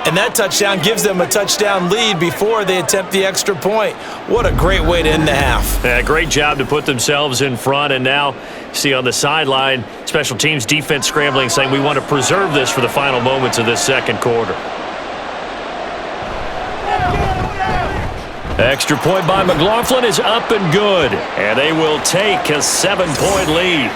And that touchdown gives them a touchdown lead before they attempt the extra point. What a great way to end the half. Yeah, great job to put themselves in front. And now, see on the sideline, special teams defense scrambling, saying we want to preserve this for the final moments of this second quarter. Extra point by McLaughlin is up and good. And they will take a 7-point lead.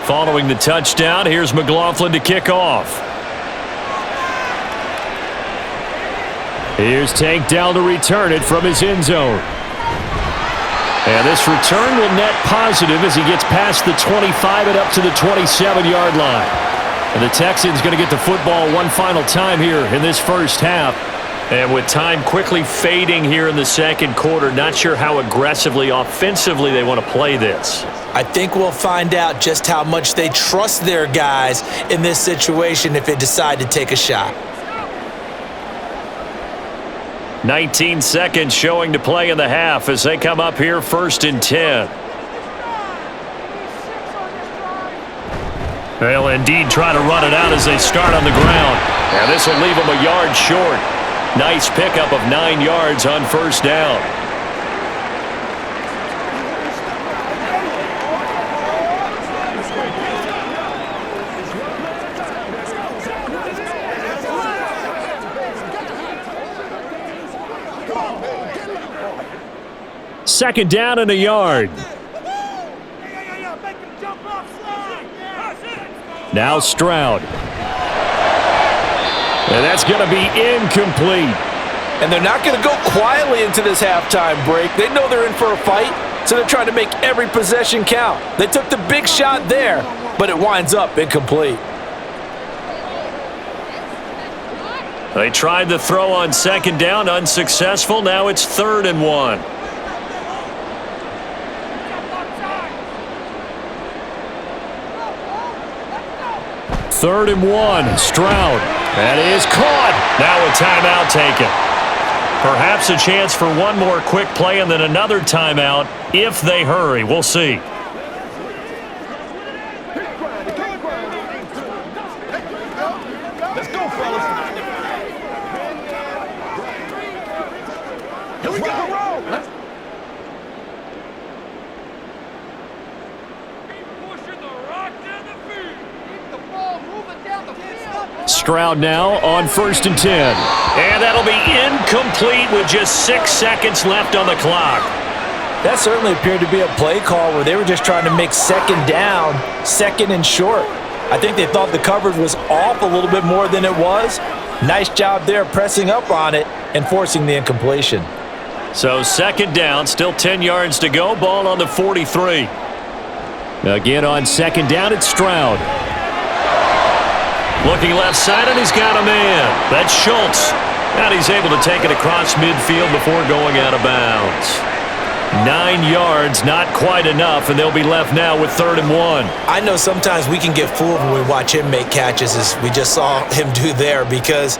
Following the touchdown, here's McLaughlin to kick off. Here's Tank down to return it from his end zone. And this return will net positive as he gets past the 25 and up to the 27-yard line. And the Texans going to get the football one final time here in this first half. And with time quickly fading here in the second quarter, not sure how aggressively, offensively they want to play this. I think we'll find out just how much they trust their guys in this situation if they decide to take a shot. 19 seconds showing to play in the half as they come up here 1st and 10. They'll indeed try to run it out as they start on the ground. And this will leave them a yard short. Nice pickup of 9 yards on first down. Second down and a yard. Now Stroud. And that's going to be incomplete. And they're not going to go quietly into this halftime break. They know they're in for a fight, so they're trying to make every possession count. They took the big shot there, but it winds up incomplete. They tried the throw on second down, unsuccessful. Now it's 3rd and 1. Third and 1, Stroud. That is caught. Now a timeout taken. Perhaps a chance for one more quick play and then another timeout if they hurry. We'll see. Let's go, fellas. Here we go. Stroud now on 1st and 10. And that'll be incomplete with just 6 seconds left on the clock. That certainly appeared to be a play call where they were just trying to make second down, 2nd and short. I think they thought the coverage was off a little bit more than it was. Nice job there pressing up on it and forcing the incompletion. So 2nd down, still 10 yards to go. Ball on the 43. Again on 2nd down, it's Stroud. Looking left side, and he's got a man. That's Schultz. And he's able to take it across midfield before going out of bounds. 9 yards, not quite enough, and they'll be left now with 3rd and 1. I know sometimes we can get fooled when we watch him make catches, as we just saw him do there, because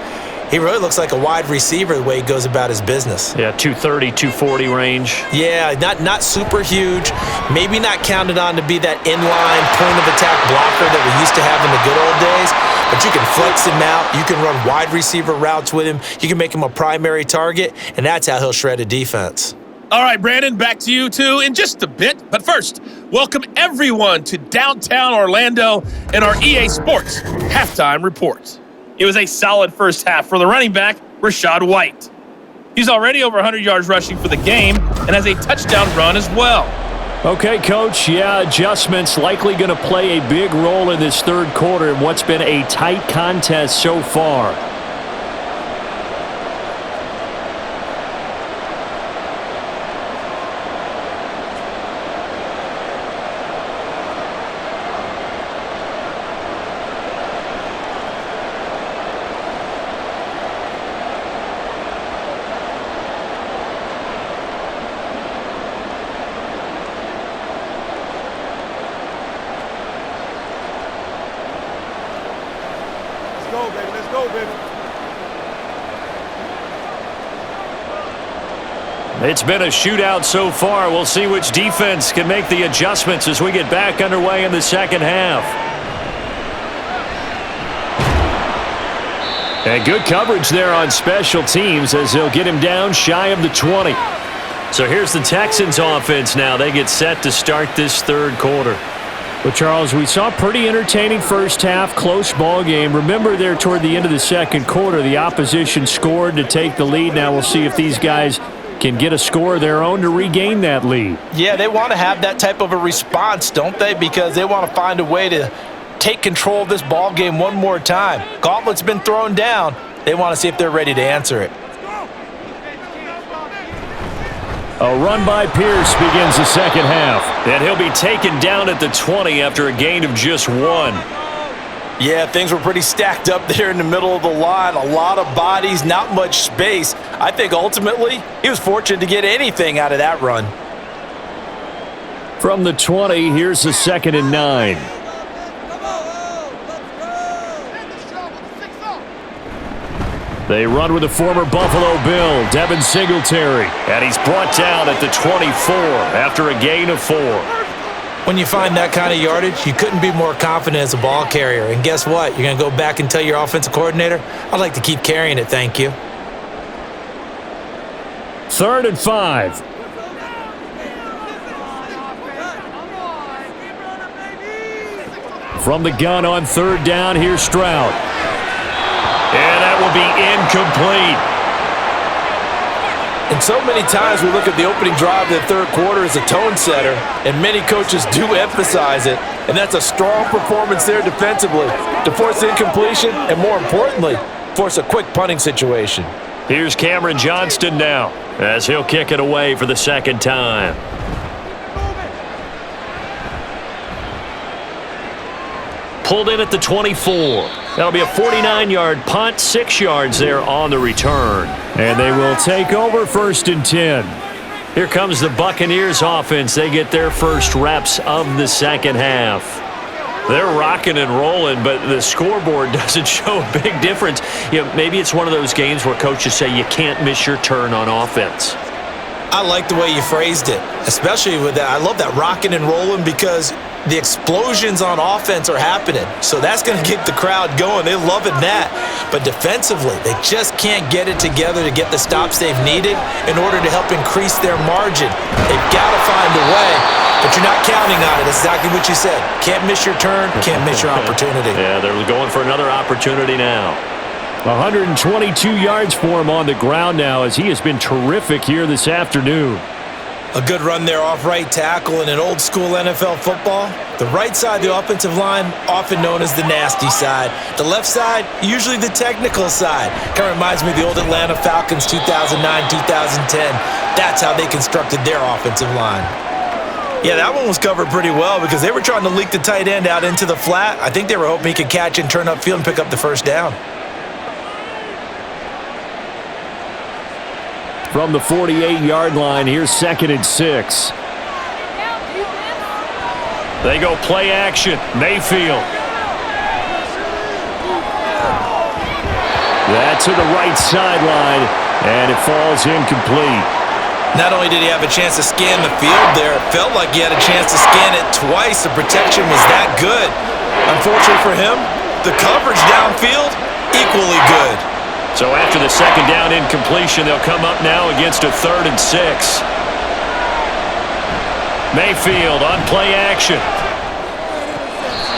he really looks like a wide receiver the way he goes about his business. Yeah, 230, 240 range. Yeah, not super huge. Maybe not counted on to be that inline point-of-attack blocker that we used to have in the good old days. But you can flex him out. You can run wide receiver routes with him. You can make him a primary target, and that's how he'll shred a defense. All right, Brandon, back to you two in just a bit. But first, welcome everyone to downtown Orlando and our EA Sports Halftime Report. It was a solid first half for the running back, Rachaad White. He's already over 100 yards rushing for the game and has a touchdown run as well. Okay, Coach, adjustments likely going to play a big role in this third quarter in what's been a tight contest so far. It's been a shootout so far. We'll see which defense can make the adjustments as we get back underway in the second half. And good coverage there on special teams as they'll get him down shy of the 20. So here's the Texans offense now. They get set to start this third quarter. Well, Charles, we saw a pretty entertaining first half, close ball game. Remember there toward the end of the second quarter, the opposition scored to take the lead. Now we'll see if these guys can get a score of their own to regain that lead. Yeah, they want to have that type of a response, don't they? Because they want to find a way to take control of this ball game one more time. Gauntlet's been thrown down. They want to see if they're ready to answer it. A run by Pierce begins the second half. And he'll be taken down at the 20 after a gain of just 1. Yeah, things were pretty stacked up there in the middle of the line. A lot of bodies, not much space. I think ultimately he was fortunate to get anything out of that run. From the 20, here's the 2nd and 9. They run with the former Buffalo Bill, Devin Singletary. And he's brought down at the 24 after a gain of 4. When you find that kind of yardage, you couldn't be more confident as a ball carrier. And guess what? You're going to go back and tell your offensive coordinator, I'd like to keep carrying it, thank you. 3rd and 5. From the gun on 3rd down, here's Stroud. And that will be incomplete. And so many times we look at the opening drive of the third quarter as a tone setter, and many coaches do emphasize it, and that's a strong performance there defensively to force incompletion and, more importantly, force a quick punting situation. Here's Cameron Johnston now as he'll kick it away for the second time. Pulled in at the 24. That'll be a 49-yard punt, 6 yards there on the return. And they will take over 1st and 10. Here comes the Buccaneers offense. They get their first reps of the second half. They're rocking and rolling, but the scoreboard doesn't show a big difference. You know, maybe it's one of those games where coaches say you can't miss your turn on offense. I like the way you phrased it, especially with that. I love that rocking and rolling because the explosions on offense are happening. So that's going to get the crowd going. They're loving that. But defensively, they just can't get it together to get the stops they've needed in order to help increase their margin. They've got to find a way, but you're not counting on it. That's exactly what you said. Can't miss your turn, can't miss your opportunity. Yeah, they're going for another opportunity now. 122 yards for him on the ground now as he has been terrific here this afternoon. A good run there off right tackle in an old school NFL football. The right side of the offensive line, often known as the nasty side. The left side, usually the technical side. Kind of reminds me of the old Atlanta Falcons 2009, 2010. That's how they constructed their offensive line. Yeah, that one was covered pretty well because they were trying to leak the tight end out into the flat. I think they were hoping he could catch and turn upfield and pick up the first down. From the 48-yard line, here's 2nd and 6. They go play action. Mayfield. That to the right sideline, and it falls incomplete. Not only did he have a chance to scan the field there, it felt like he had a chance to scan it twice. The protection was that good. Unfortunately for him, the coverage downfield, equally good. So after the second down incompletion, they'll come up now against a 3rd and 6. Mayfield on play action.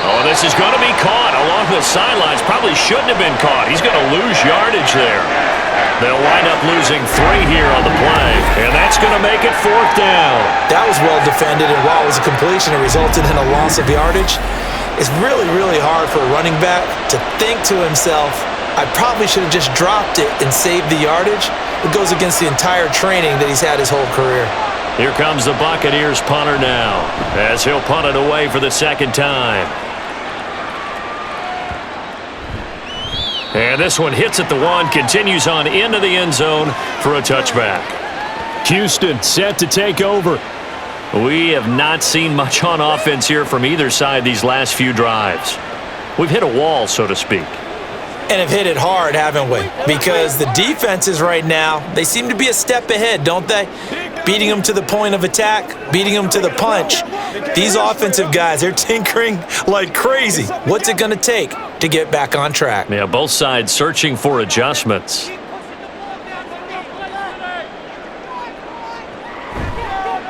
Oh, this is going to be caught along the sidelines. Probably shouldn't have been caught. He's going to lose yardage there. They'll wind up losing 3 here on the play, and that's going to make it 4th down. That was was well defended, and while it was a completion, it resulted in a loss of yardage. It's really, really hard for a running back to think to himself, I probably should have just dropped it and saved the yardage. It goes against the entire training that he's had his whole career. Here comes the Buccaneers punter now, as he'll punt it away for the second time. And this one hits at the 1, continues on into the end zone for a touchback. Houston set to take over. We have not seen much on offense here from either side these last few drives. We've hit a wall, so to speak. And have hit it hard, haven't we? Because the defenses right now, they seem to be a step ahead, don't they? Beating them to the point of attack, beating them to the punch. These offensive guys, they're tinkering like crazy. What's it going to take to get back on track? Yeah, both sides searching for adjustments.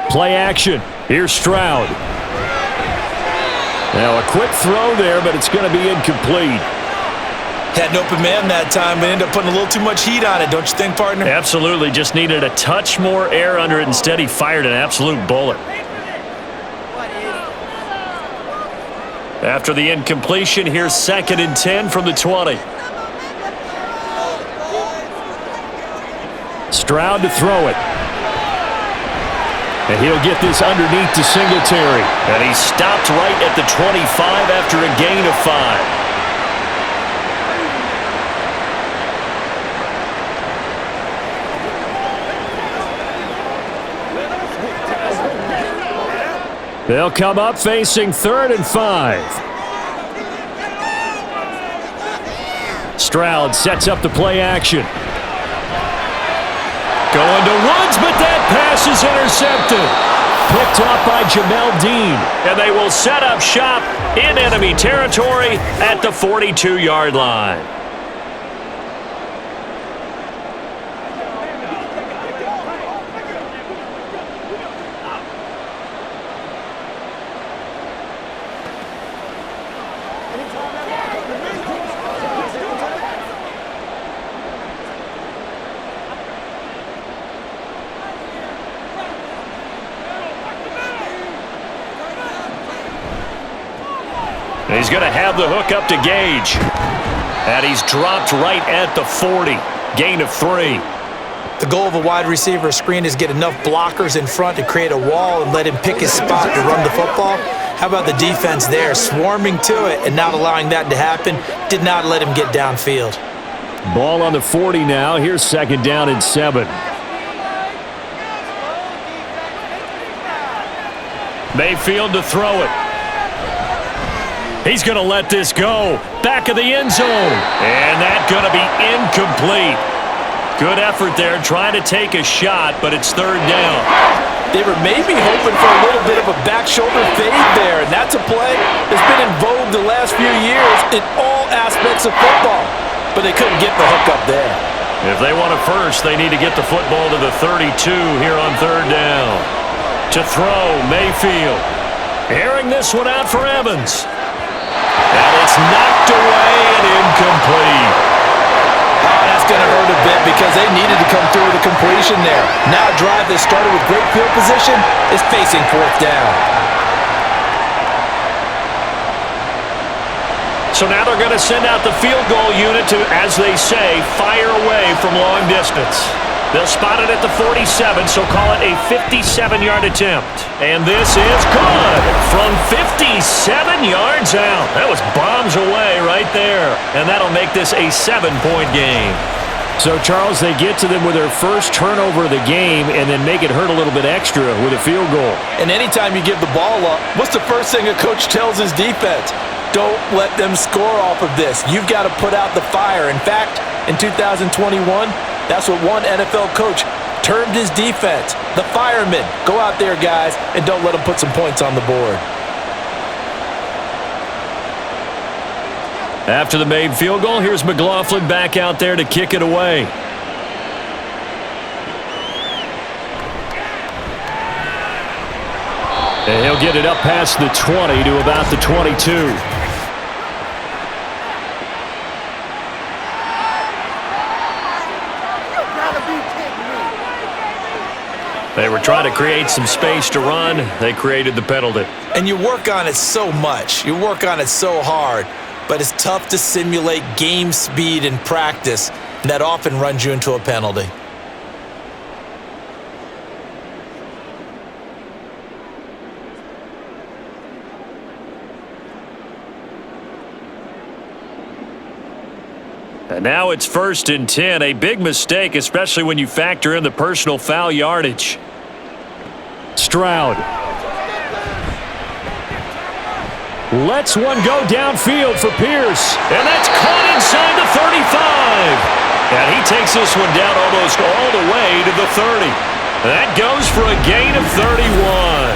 Play action. Here's Stroud. Now a quick throw there, but it's going to be incomplete. Had an open man that time, but ended up putting a little too much heat on it, don't you think, partner? Absolutely. Just needed a touch more air under it. Instead, he fired an absolute bullet. After the incompletion, here's 2nd and 10 from the 20. Stroud to throw it. And he'll get this underneath to Singletary. And he stopped right at the 25 after a gain of 5. They'll come up facing 3rd and 5. Stroud sets up the play action. Going to Woods, but that pass is intercepted. Picked up by Jamel Dean. And they will set up shop in enemy territory at the 42-yard line. He's going to have the hook up to Gage. And he's dropped right at the 40. Gain of 3. The goal of a wide receiver screen is get enough blockers in front to create a wall and let him pick his spot to run the football. How about the defense there, swarming to it and not allowing that to happen? Did not let him get downfield. Ball on the 40 now. Here's 2nd down and 7. Mayfield to throw it. He's going to let this go. Back of the end zone. And that's going to be incomplete. Good effort there, trying to take a shot, but it's 3rd down. They were maybe hoping for a little bit of a back shoulder fade there, and that's a play that's been in vogue the last few years in all aspects of football. But they couldn't get the hook up there. If they want a first, they need to get the football to the 32 here on 3rd down. To throw, Mayfield. Airing this one out for Evans. And it's knocked away and incomplete. Oh, that's going to hurt a bit because they needed to come through with a completion there. Now a drive that started with great field position is facing 4th down. So now they're going to send out the field goal unit to, as they say, fire away from long distance. They'll spot it at the 47, so call it a 57-yard attempt. And this is good from 57 yards out. That was bombs away right there. And that'll make this a 7-point game. So, Charles, they get to them with their first turnover of the game and then make it hurt a little bit extra with a field goal. And anytime you give the ball up, what's the first thing a coach tells his defense? Don't let them score off of this. You've got to put out the fire. In fact, in 2021, that's what one NFL coach termed his defense. The firemen. Go out there, guys, and don't let them put some points on the board. After the made field goal, here's McLaughlin back out there to kick it away. And he'll get it up past the 20 to about the 22. They were trying to create some space to run. They created the penalty. And you work on it so much. You work on it so hard. But it's tough to simulate game speed in practice. And that often runs you into a penalty. And now it's 1st and 10. A big mistake, especially when you factor in the personal foul yardage. Stroud lets one go downfield for Pierce. And that's caught inside the 35. And he takes this one down almost all the way to the 30. That goes for a gain of 31.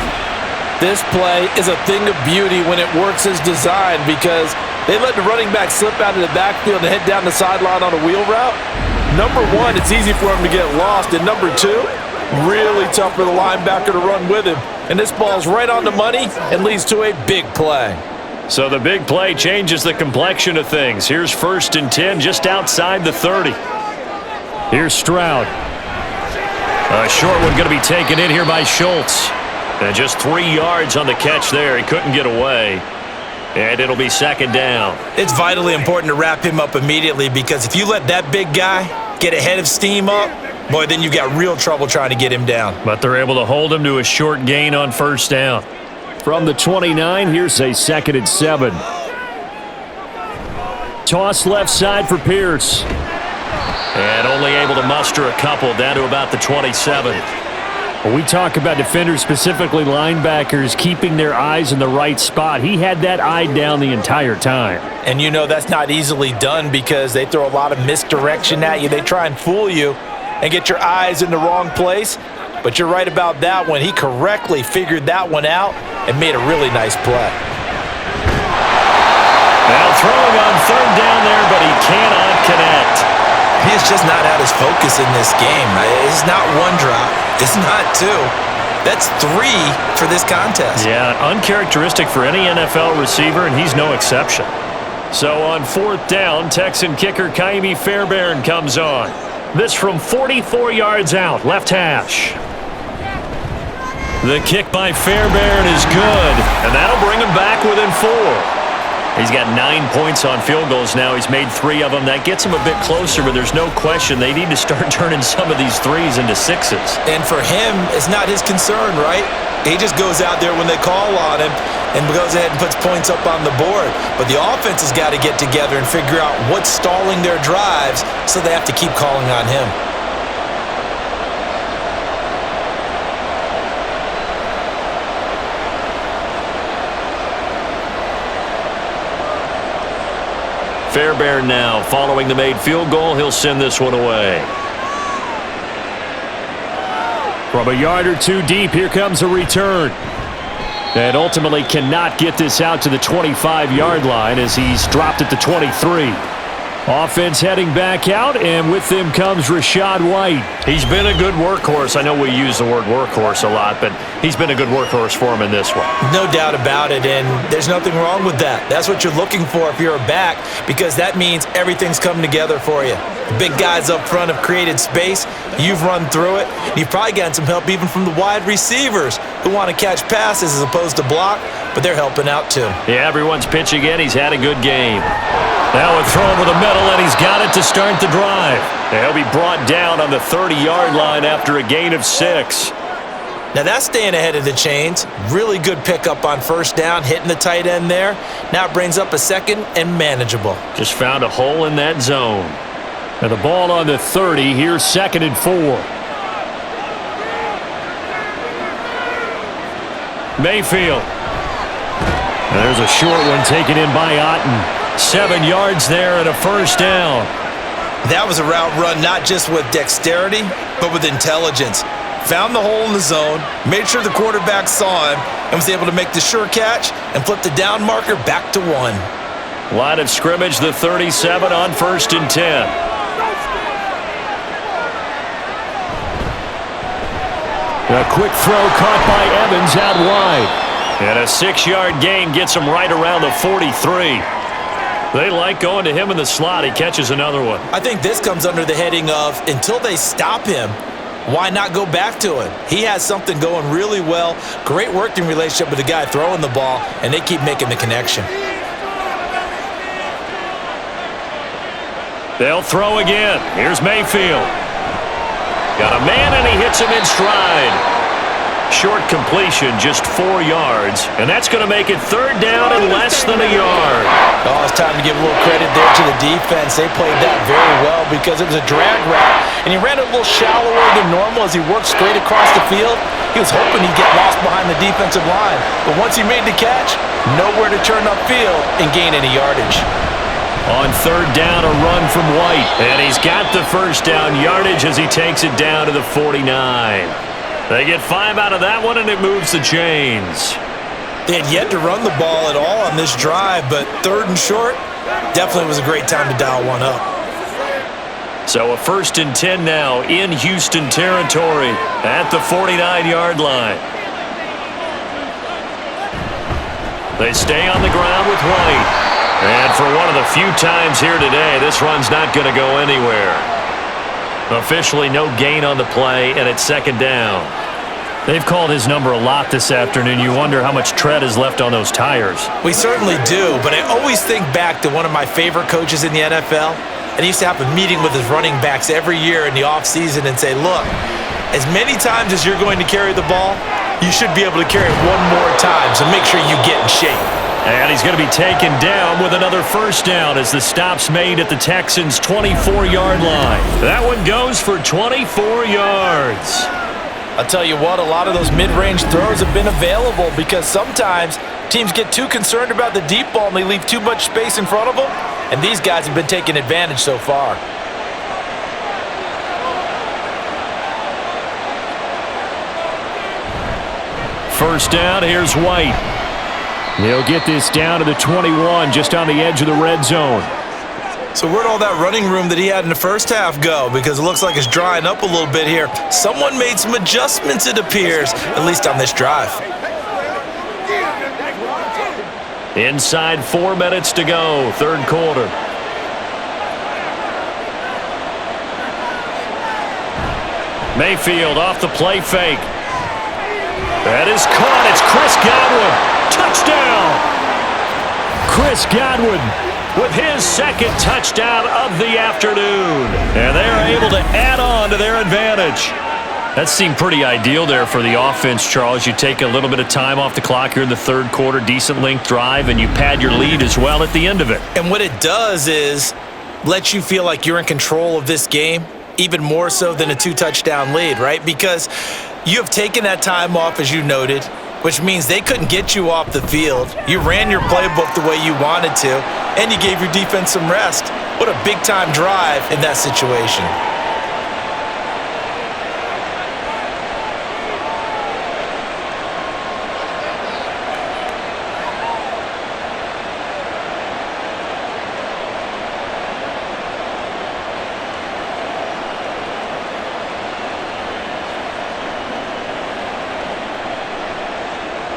This play is a thing of beauty when it works as designed because they let the running back slip out of the backfield and head down the sideline on a wheel route. Number one, it's easy for him to get lost. And number two, really tough for the linebacker to run with him. And this ball's right on the money and leads to a big play. So the big play changes the complexion of things. Here's 1st and 10 just outside the 30. Here's Stroud. A short one going to be taken in here by Schultz. And just 3 yards on the catch there. He couldn't get away. And it'll be 2nd down. It's vitally important to wrap him up immediately because if you let that big guy get a head of steam up, boy, then you've got real trouble trying to get him down. But they're able to hold him to a short gain on 1st down. From the 29, here's a 2nd and 7. Toss left side for Pierce. And only able to muster a couple down to about the 27. When we talk about defenders, specifically linebackers, keeping their eyes in the right spot, he had that eye down the entire time. And you know that's not easily done because they throw a lot of misdirection at you. They try and fool you and get your eyes in the wrong place. But you're right about that one. He correctly figured that one out and made a really nice play. Now throwing on 3rd down there, but he cannot connect. He has just not had his focus in this game. It's not one drop. It's not 2. That's 3 for this contest. Yeah, uncharacteristic for any NFL receiver, and he's no exception. So on 4th down, Texan kicker Kaimi Fairbairn comes on. This from 44 yards out, left hash. The kick by Fairbairn is good, and that'll bring him back within 4. He's got 9 points on field goals now. He's made 3 of them. That gets him a bit closer, but there's no question they need to start turning some of these 3s into 6s. And for him, it's not his concern, right? He just goes out there when they call on him and goes ahead and puts points up on the board. But the offense has got to get together and figure out what's stalling their drives, so they have to keep calling on him. Fairbairn now, following the made field goal, he'll send this one away. From a yard or 2 deep, here comes a return. And ultimately cannot get this out to the 25-yard line as he's dropped at the 23. Offense heading back out, and with them comes Rachaad White. He's been a good workhorse. I know we use the word workhorse a lot, but he's been a good workhorse for him in this one. No doubt about it, and there's nothing wrong with that. That's what you're looking for if you're a back, because that means everything's coming together for you. The big guys up front have created space. You've run through it. You've probably gotten some help even from the wide receivers who want to catch passes as opposed to block, but they're helping out too. Yeah, everyone's pitching in. He's had a good game. Now a throw over the middle, and he's got it to start the drive. He'll be brought down on the 30-yard line after a gain of 6. Now that's staying ahead of the chains. Really good pickup on 1st down, hitting the tight end there. Now it brings up a 2nd and manageable. Just found a hole in that zone. And the ball on the 30, here's 2nd and 4. Mayfield. And there's a short one taken in by Otten. 7 yards there and a 1st down. That was a route run not just with dexterity, but with intelligence. Found the hole in the zone, made sure the quarterback saw him, and was able to make the sure catch and flip the down marker back to 1. Line of scrimmage, the 37 on 1st and 10. A quick throw caught by Evans out wide. And a 6-yard gain gets him right around the 43. They like going to him in the slot. He catches another one. I think this comes under the heading of until they stop him, why not go back to him? He has something going really well, great working relationship with the guy throwing the ball, and they keep making the connection. They'll throw again. Here's Mayfield. Got a man, and he hits him in stride. Short completion, just 4 yards, and that's going to make it third down and less than a yard. Oh, it's time to give a little credit there to the defense. They played that very well because it was a drag route, and he ran a little shallower than normal as he worked straight across the field. He was hoping he'd get lost behind the defensive line, but once he made the catch, nowhere to turn upfield and gain any yardage. On third down, a run from White, and he's got the first down yardage as he takes it down to the 49. They get 5 out of that one, and it moves the chains. They had yet to run the ball at all on this drive, but third and short definitely was a great time to dial one up. So a 1st and 10 now in Houston territory at the 49-yard line. They stay on the ground with White. And for one of the few times here today, this run's not going to go anywhere. Officially no gain on the play, and it's second down. They've called his number a lot this afternoon. You wonder how much tread is left on those tires. We certainly do, but I always think back to one of my favorite coaches in the NFL, and he used to have a meeting with his running backs every year in the offseason and say, look, as many times as you're going to carry the ball, you should be able to carry it one more time, so make sure you get in shape. And he's going to be taken down with another first down as the stop's made at the Texans' 24-yard line. That one goes for 24 yards. I'll tell you what, a lot of those mid-range throws have been available because sometimes teams get too concerned about the deep ball and they leave too much space in front of them, and these guys have been taking advantage so far. First down, here's White. They'll get this down to the 21, just on the edge of the red zone. So where'd all that running room that he had in the first half go? Because it looks like it's drying up a little bit here. Someone made some adjustments, it appears, at least on this drive. Inside 4 minutes to go, third quarter. Mayfield off the play fake. That is caught. It's Chris Godwin. Touchdown! Chris Godwin with his second touchdown of the afternoon. And they're able to add on to their advantage. That seemed pretty ideal there for the offense, Charles. You take a little bit of time off the clock here in the third quarter, decent length drive, and you pad your lead as well at the end of it. And what it does is let you feel like you're in control of this game, even more so than a 2-touchdown lead, right? Because you have taken that time off, as you noted, which means they couldn't get you off the field. You ran your playbook the way you wanted to, and you gave your defense some rest. What a big-time drive in that situation.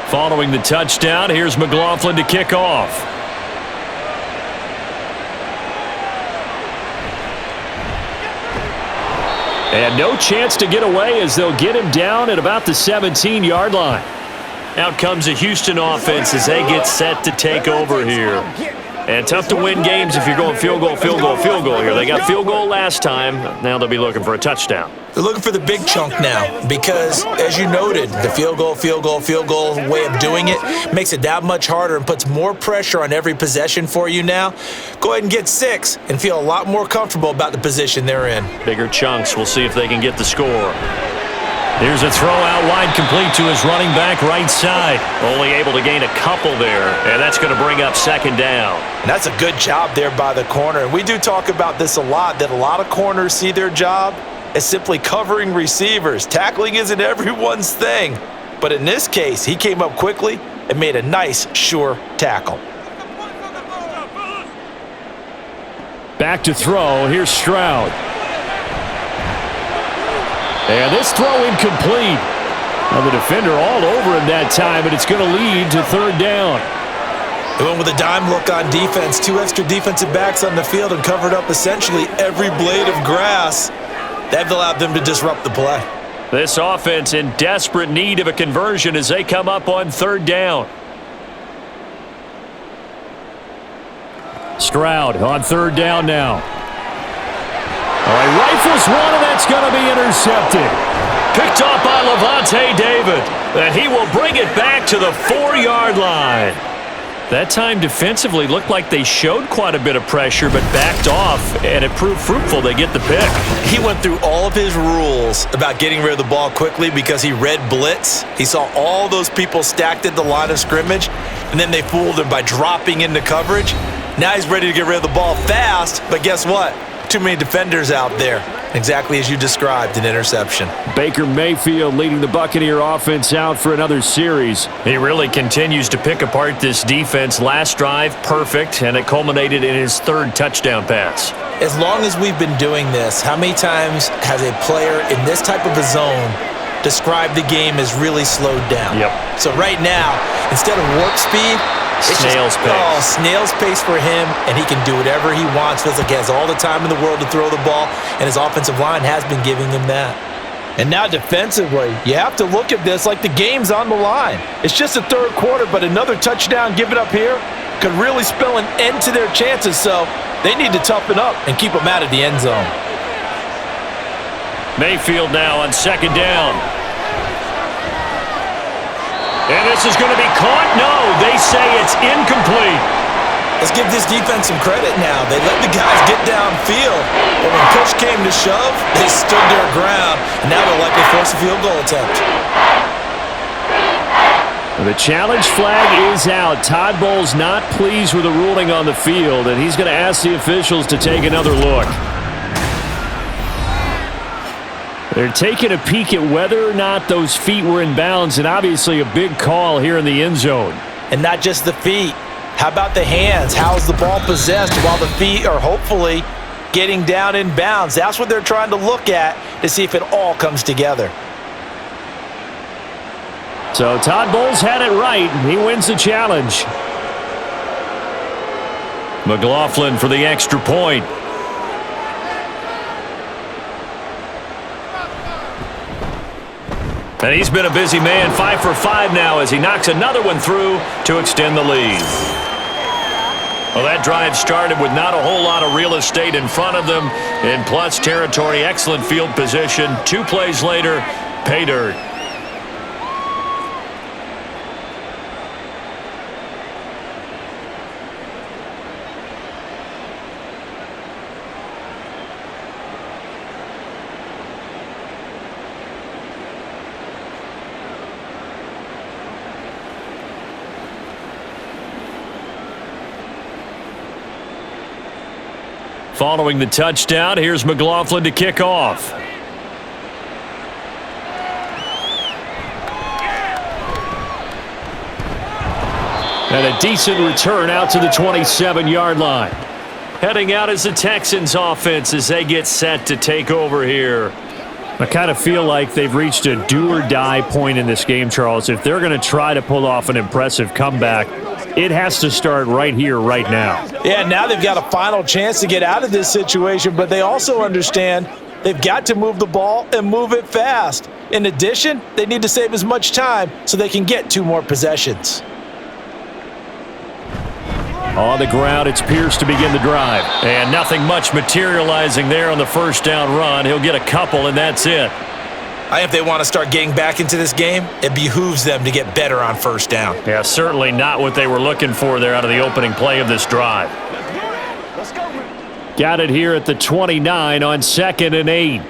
Following the touchdown, here's McLaughlin to kick off. And no chance to get away as they'll get him down at about the 17-yard line. Out comes the Houston offense as they get set to take over here. And tough to win games if you're going field goal, field goal, field goal here. They got field goal last time. Now they'll be looking for a touchdown. They're looking for the big chunk now because, as you noted, the field goal way of doing it makes it that much harder and puts more pressure on every possession for you now. Go ahead and get 6 and feel a lot more comfortable about the position they're in. Bigger chunks. We'll see if they can get the score. Here's a throw out wide complete to his running back right side. Only able to gain a couple there, and that's going to bring up second down. And that's a good job there by the corner. And we do talk about this a lot, that a lot of corners see their job as simply covering receivers. Tackling isn't everyone's thing. But in this case, he came up quickly and made a nice, sure tackle. Back to throw. Here's Stroud. And this throw incomplete. Now the defender all over him that time, but it's going to lead to third down. They went with a dime look on defense. 2 extra defensive backs on the field and covered up essentially every blade of grass. That allowed them to disrupt the play. This offense in desperate need of a conversion as they come up on 3rd down. Stroud on 3rd down now. He rifles one, and that's going to be intercepted. Picked off by Levante David, and he will bring it back to the 4-yard line. That time defensively looked like they showed quite a bit of pressure but backed off, and it proved fruitful. They get the pick. He went through all of his rules about getting rid of the ball quickly because he read blitz. He saw all those people stacked at the line of scrimmage, and then they fooled him by dropping into coverage. Now he's ready to get rid of the ball fast, but guess what? Too many defenders out there. Exactly as you described, an interception. Baker Mayfield leading the Buccaneer offense out for another series. He really continues to pick apart this defense. Last drive, perfect, and it culminated in his 3rd touchdown pass. As long as we've been doing this, how many times has a player in this type of a zone described the game as really slowed down? Yep. So right now, instead of warp speed, snail's pace. Oh, snail's pace for him, and he can do whatever he wants. Feels like he has all the time in the world to throw the ball, and his offensive line has been giving him that. And now defensively, you have to look at this like the game's on the line. It's just the 3rd quarter, but another touchdown given up here could really spell an end to their chances, so they need to toughen up and keep them out of the end zone. Mayfield now on 2nd down. And this is going to be caught? No, they say it's incomplete. Let's give this defense some credit now. They let the guys get downfield, but when push came to shove, they stood their ground, and now they'll likely force a field goal attempt. The challenge flag is out. Todd Bowles not pleased with the ruling on the field, and he's going to ask the officials to take another look. They're taking a peek at whether or not those feet were in bounds, and obviously a big call here in the end zone. And not just the feet. How about the hands? How's the ball possessed while the feet are hopefully getting down in bounds? That's what they're trying to look at to see if it all comes together. So Todd Bowles had it right, and he wins the challenge. McLaughlin for the extra point. And he's been a busy man, 5 for 5 now as he knocks another one through to extend the lead. Well, that drive started with not a whole lot of real estate in front of them. In plus territory, excellent field position. 2 plays later, pay dirt. Following the touchdown, here's McLaughlin to kick off. And a decent return out to the 27-yard line. Heading out is the Texans offense as they get set to take over here. I kind of feel like they've reached a do-or-die point in this game, Charles. If they're going to try to pull off an impressive comeback, it has to start right here, right now. Yeah, now they've got a final chance to get out of this situation, but they also understand they've got to move the ball and move it fast. In addition, they need to save as much time so they can get 2 more possessions. On the ground, it's Pierce to begin the drive. And nothing much materializing there on the first down run. He'll get a couple, and that's it. If they want to start getting back into this game, it behooves them to get better on first down. Yeah, certainly not what they were looking for there out of the opening play of this drive. Got it here at the 29 on 2nd and 8.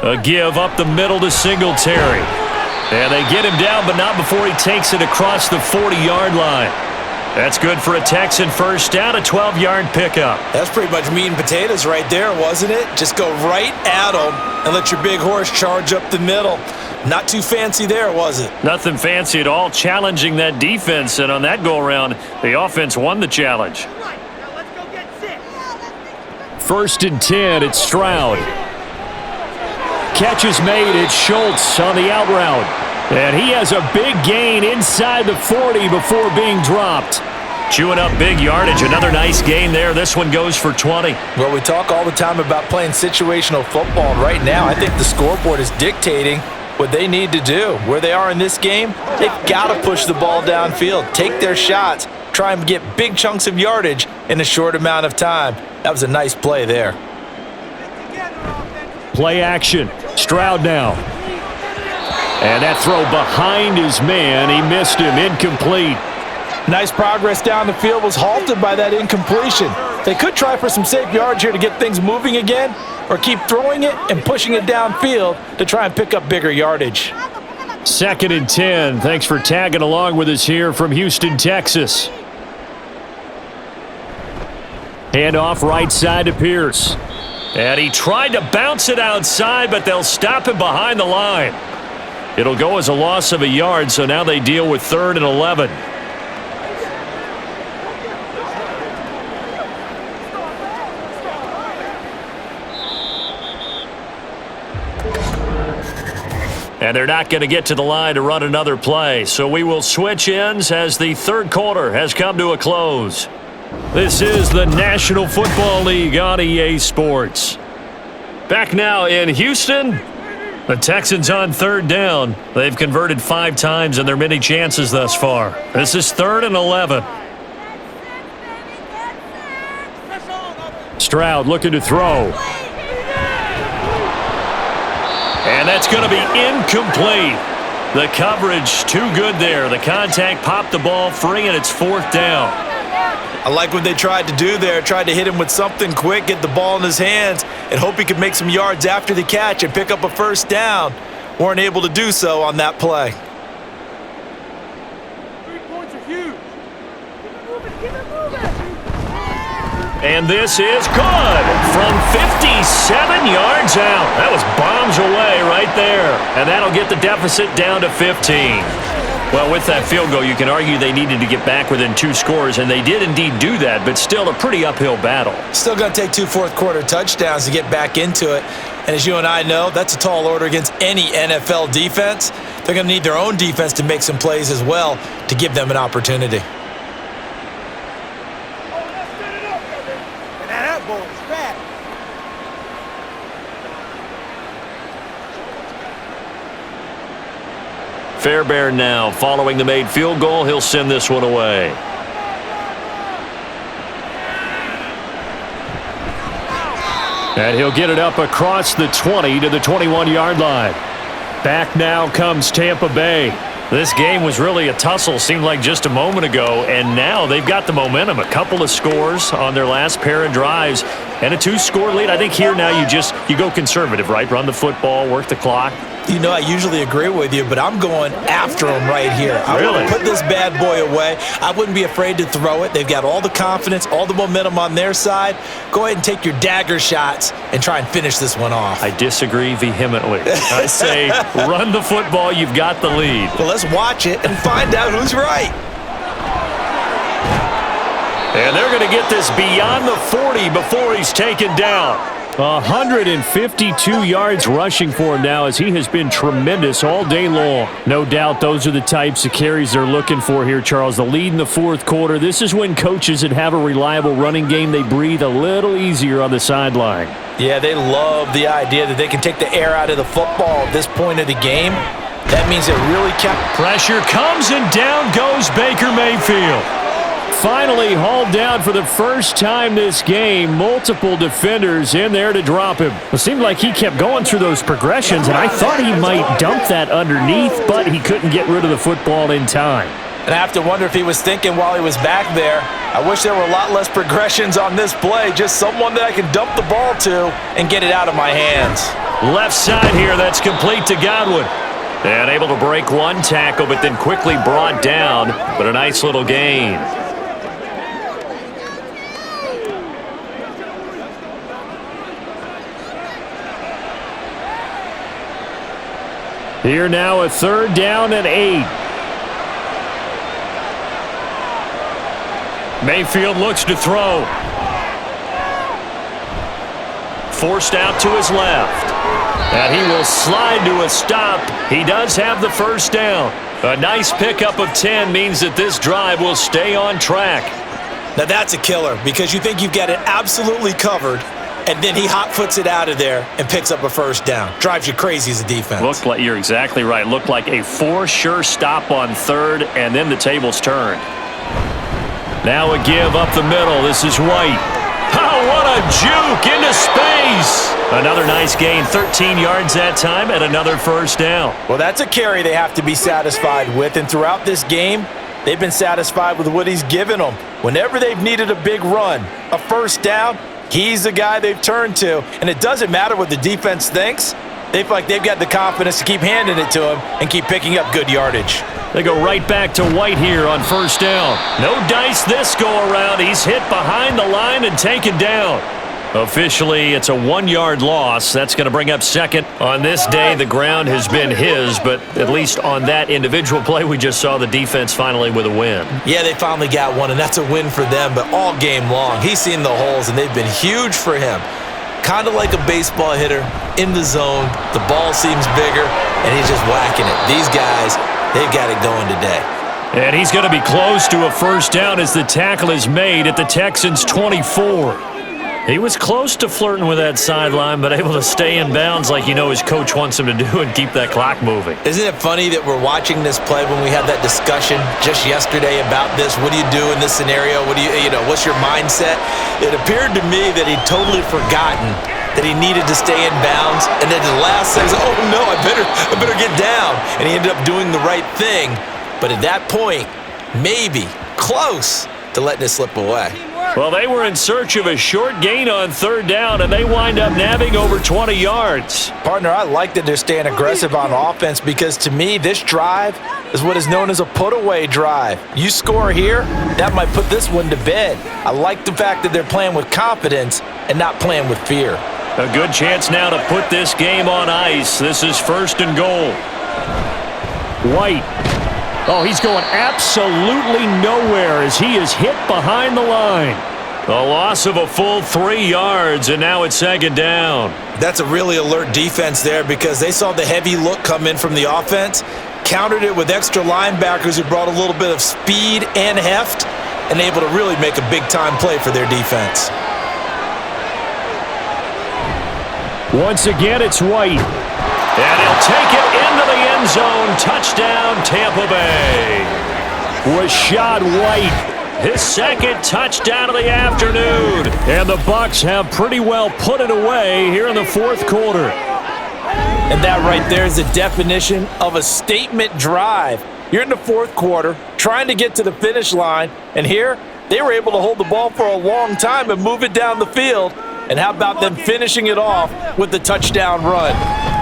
A give up the middle to Singletary. And they get him down, but not before he takes it across the 40-yard line. That's good for a Texan first down, a 12-yard pickup. That's pretty much meat and potatoes right there, wasn't it? Just go right at them and let your big horse charge up the middle. Not too fancy there, was it? Nothing fancy at all, challenging that defense. And on that go-around, the offense won the challenge. First and 10, it's Stroud. Catch is made, it's Schultz on the out route. And he has a big gain inside the 40 before being dropped. Chewing up big yardage. Another nice gain there. This one goes for 20. Well, we talk all the time about playing situational football. And right now, I think the scoreboard is dictating what they need to do. Where they are in this game, they've got to push the ball downfield, take their shots, try and get big chunks of yardage in a short amount of time. That was a nice play there. Play action. Stroud now. And that throw behind his man. He missed him. Incomplete. Nice progress down the field, was halted by that incompletion. They could try for some safe yards here to get things moving again, or keep throwing it and pushing it downfield to try and pick up bigger yardage. 2nd and 10. Thanks for tagging along with us here from Houston, Texas. Handoff right side to Pierce. And he tried to bounce it outside, but they'll stop him behind the line. It'll go as a loss of a yard, so now they deal with 3rd and 11. And they're not going to get to the line to run another play. So we will switch ends as the 3rd quarter has come to a close. This is the National Football League on EA Sports. Back now in Houston, the Texans on 3rd down. They've converted 5 times in their many chances thus far. This is 3rd and 11. Stroud looking to throw. And that's going to be incomplete. The coverage too good there. The contact popped the ball free, and it's 4th down. I like what they tried to do there. Tried to hit him with something quick, get the ball in his hands, and hope he could make some yards after the catch and pick up a 1st down. Weren't able to do so on that play. 3 points are huge. Keep it moving. And this is good from 57 yards out. That was bombs away right there. And that'll get the deficit down to 15. Well, with that field goal, you can argue they needed to get back within 2 scores, and they did indeed do that, but still a pretty uphill battle. Still going to take 2 fourth-quarter touchdowns to get back into it. And as you and I know, that's a tall order against any NFL defense. They're going to need their own defense to make some plays as well to give them an opportunity. Fairbairn now following the made field goal. He'll send this one away. And he'll get it up across the 20 to the 21-yard line. Back now comes Tampa Bay. This game was really a tussle, seemed like just a moment ago, and now they've got the momentum. A couple of scores on their last pair of drives and a 2-score lead. I think here now you go conservative, right? Run the football, work the clock. You know, I usually agree with you, but I'm going after him right here. I want to put this bad boy away. I wouldn't be afraid to throw it. They've got all the confidence, all the momentum on their side. Go ahead and take your dagger shots and try and finish this one off. I disagree vehemently. I say run the football. You've got the lead. Well, let's watch it and find out who's right. And they're going to get this beyond the 40 before he's taken down. 152 yards rushing for him now as he has been tremendous all day long. No doubt those are the types of carries they're looking for here, Charles. The lead in the 4th quarter. This is when coaches that have a reliable running game, they breathe a little easier on the sideline. Yeah, they love the idea that they can take the air out of the football at this point of the game. That means it really kept. Pressure comes and down goes Baker Mayfield. Finally hauled down for the first time this game. Multiple defenders in there to drop him. It seemed like he kept going through those progressions, and I thought he might dump that underneath, but he couldn't get rid of the football in time. And I have to wonder if he was thinking while he was back there, I wish there were a lot less progressions on this play, just someone that I can dump the ball to and get it out of my hands. Left side here, that's complete to Godwin. And able to break one tackle, but then quickly brought down, but a nice little gain. Here now a 3rd down and 8. Mayfield looks to throw. Forced out to his left. And he will slide to a stop. He does have the 1st down. A nice pickup of 10 means that this drive will stay on track. Now that's a killer because you think you've got it absolutely covered, and then he hot-foots it out of there and picks up a first down. Drives you crazy as a defense. Looked like, you're exactly right. Looked like a for-sure stop on third, and then the tables turned. Now a give up the middle. This is White. Oh, what a juke into space. Another nice gain, 13 yards that time, and another first down. Well, that's a carry they have to be satisfied with, and throughout this game, they've been satisfied with what he's given them. Whenever they've needed a big run, a first down, he's the guy they've turned to, and it doesn't matter what the defense thinks. They feel like they've got the confidence to keep handing it to him and keep picking up good yardage. They go right back to White here on first down. No dice this go-around. He's hit behind the line and taken down. Officially, it's a 1-yard loss. That's going to bring up second. On this day, the ground has been his, but at least on that individual play, we just saw the defense finally with a win. Yeah, they finally got one, and that's a win for them, but all game long, he's seen the holes, and they've been huge for him. Kind of like a baseball hitter in the zone. The ball seems bigger, and he's just whacking it. These guys, they've got it going today. And he's going to be close to a first down as the tackle is made at the Texans' 24. He was close to flirting with that sideline, but able to stay in bounds like his coach wants him to do and keep that clock moving. Isn't it funny that we're watching this play when we had that discussion just yesterday about this? What do you do in this scenario? What's your mindset? It appeared to me that he'd totally forgotten that he needed to stay in bounds, and then the last second, oh no, I better get down. And he ended up doing the right thing. But at that point, maybe close to letting it slip away. Well, they were in search of a short gain on third down, and they wind up nabbing over 20 yards. Partner, I like that they're staying aggressive on offense because, to me, this drive is what is known as a put-away drive. You score here, that might put this one to bed. I like the fact that they're playing with confidence and not playing with fear. A good chance now to put this game on ice. This is first and goal. White. Oh, he's going absolutely nowhere as he is hit behind the line. A loss of a full 3 yards, and now it's second down. That's a really alert defense there because they saw the heavy look come in from the offense, countered it with extra linebackers who brought a little bit of speed and heft, and able to really make a big-time play for their defense. Once again, it's White. And he'll take it into the end zone. Touchdown, Tampa Bay. Rashad White, his second touchdown of the afternoon. And the Bucs have pretty well put it away here in the fourth quarter. And that right there is the definition of a statement drive. You're in the fourth quarter, trying to get to the finish line, and here they were able to hold the ball for a long time and move it down the field. And how about them finishing it off with the touchdown run?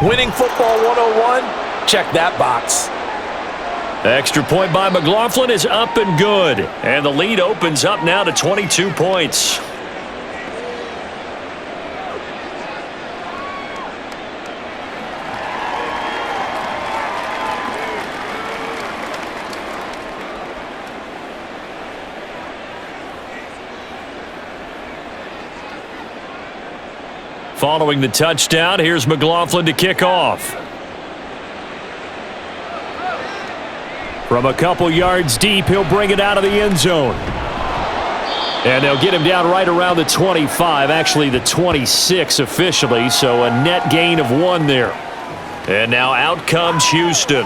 Winning football 101, check that box. Extra point by McLaughlin is up and good. And the lead opens up now to 22 points. Following the touchdown, here's McLaughlin to kick off. From a couple yards deep, he'll bring it out of the end zone. And they'll get him down right around the 25, actually the 26 officially, so a net gain of 1 there. And now out comes Houston.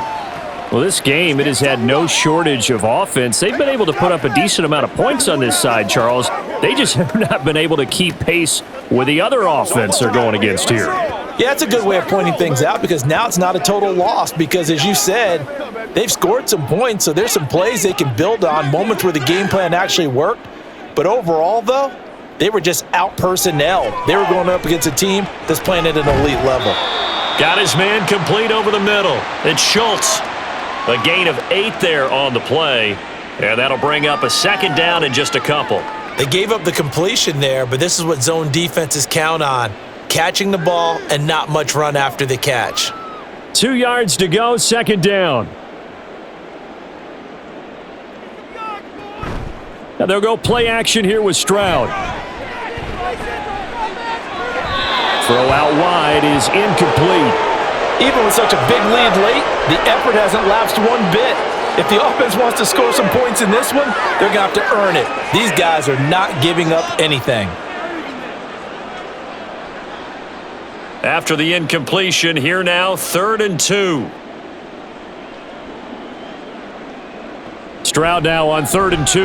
Well, this game, it has had no shortage of offense. They've been able to put up a decent amount of points on this side, Charles. They just have not been able to keep pace with the other offense they're going against here. Yeah, that's a good way of pointing things out because now it's not a total loss because, as you said, they've scored some points, so there's some plays they can build on, moments where the game plan actually worked. But overall, though, they were just out-personnelled. They were going up against a team that's playing at an elite level. Got his man complete over the middle. It's Schultz. A gain of 8 there on the play, and that'll bring up a second down in just a couple. They gave up the completion there, but this is what zone defenses count on. Catching the ball and not much run after the catch. 2 yards to go, second down. Now they'll go play action here with Stroud. Throw out wide is incomplete. Even with such a big lead late, the effort hasn't lapsed one bit. If the offense wants to score some points in this one, they're going to have to earn it. These guys are not giving up anything. After the incompletion, here now, 3rd and 2. Stroud now on 3rd and 2.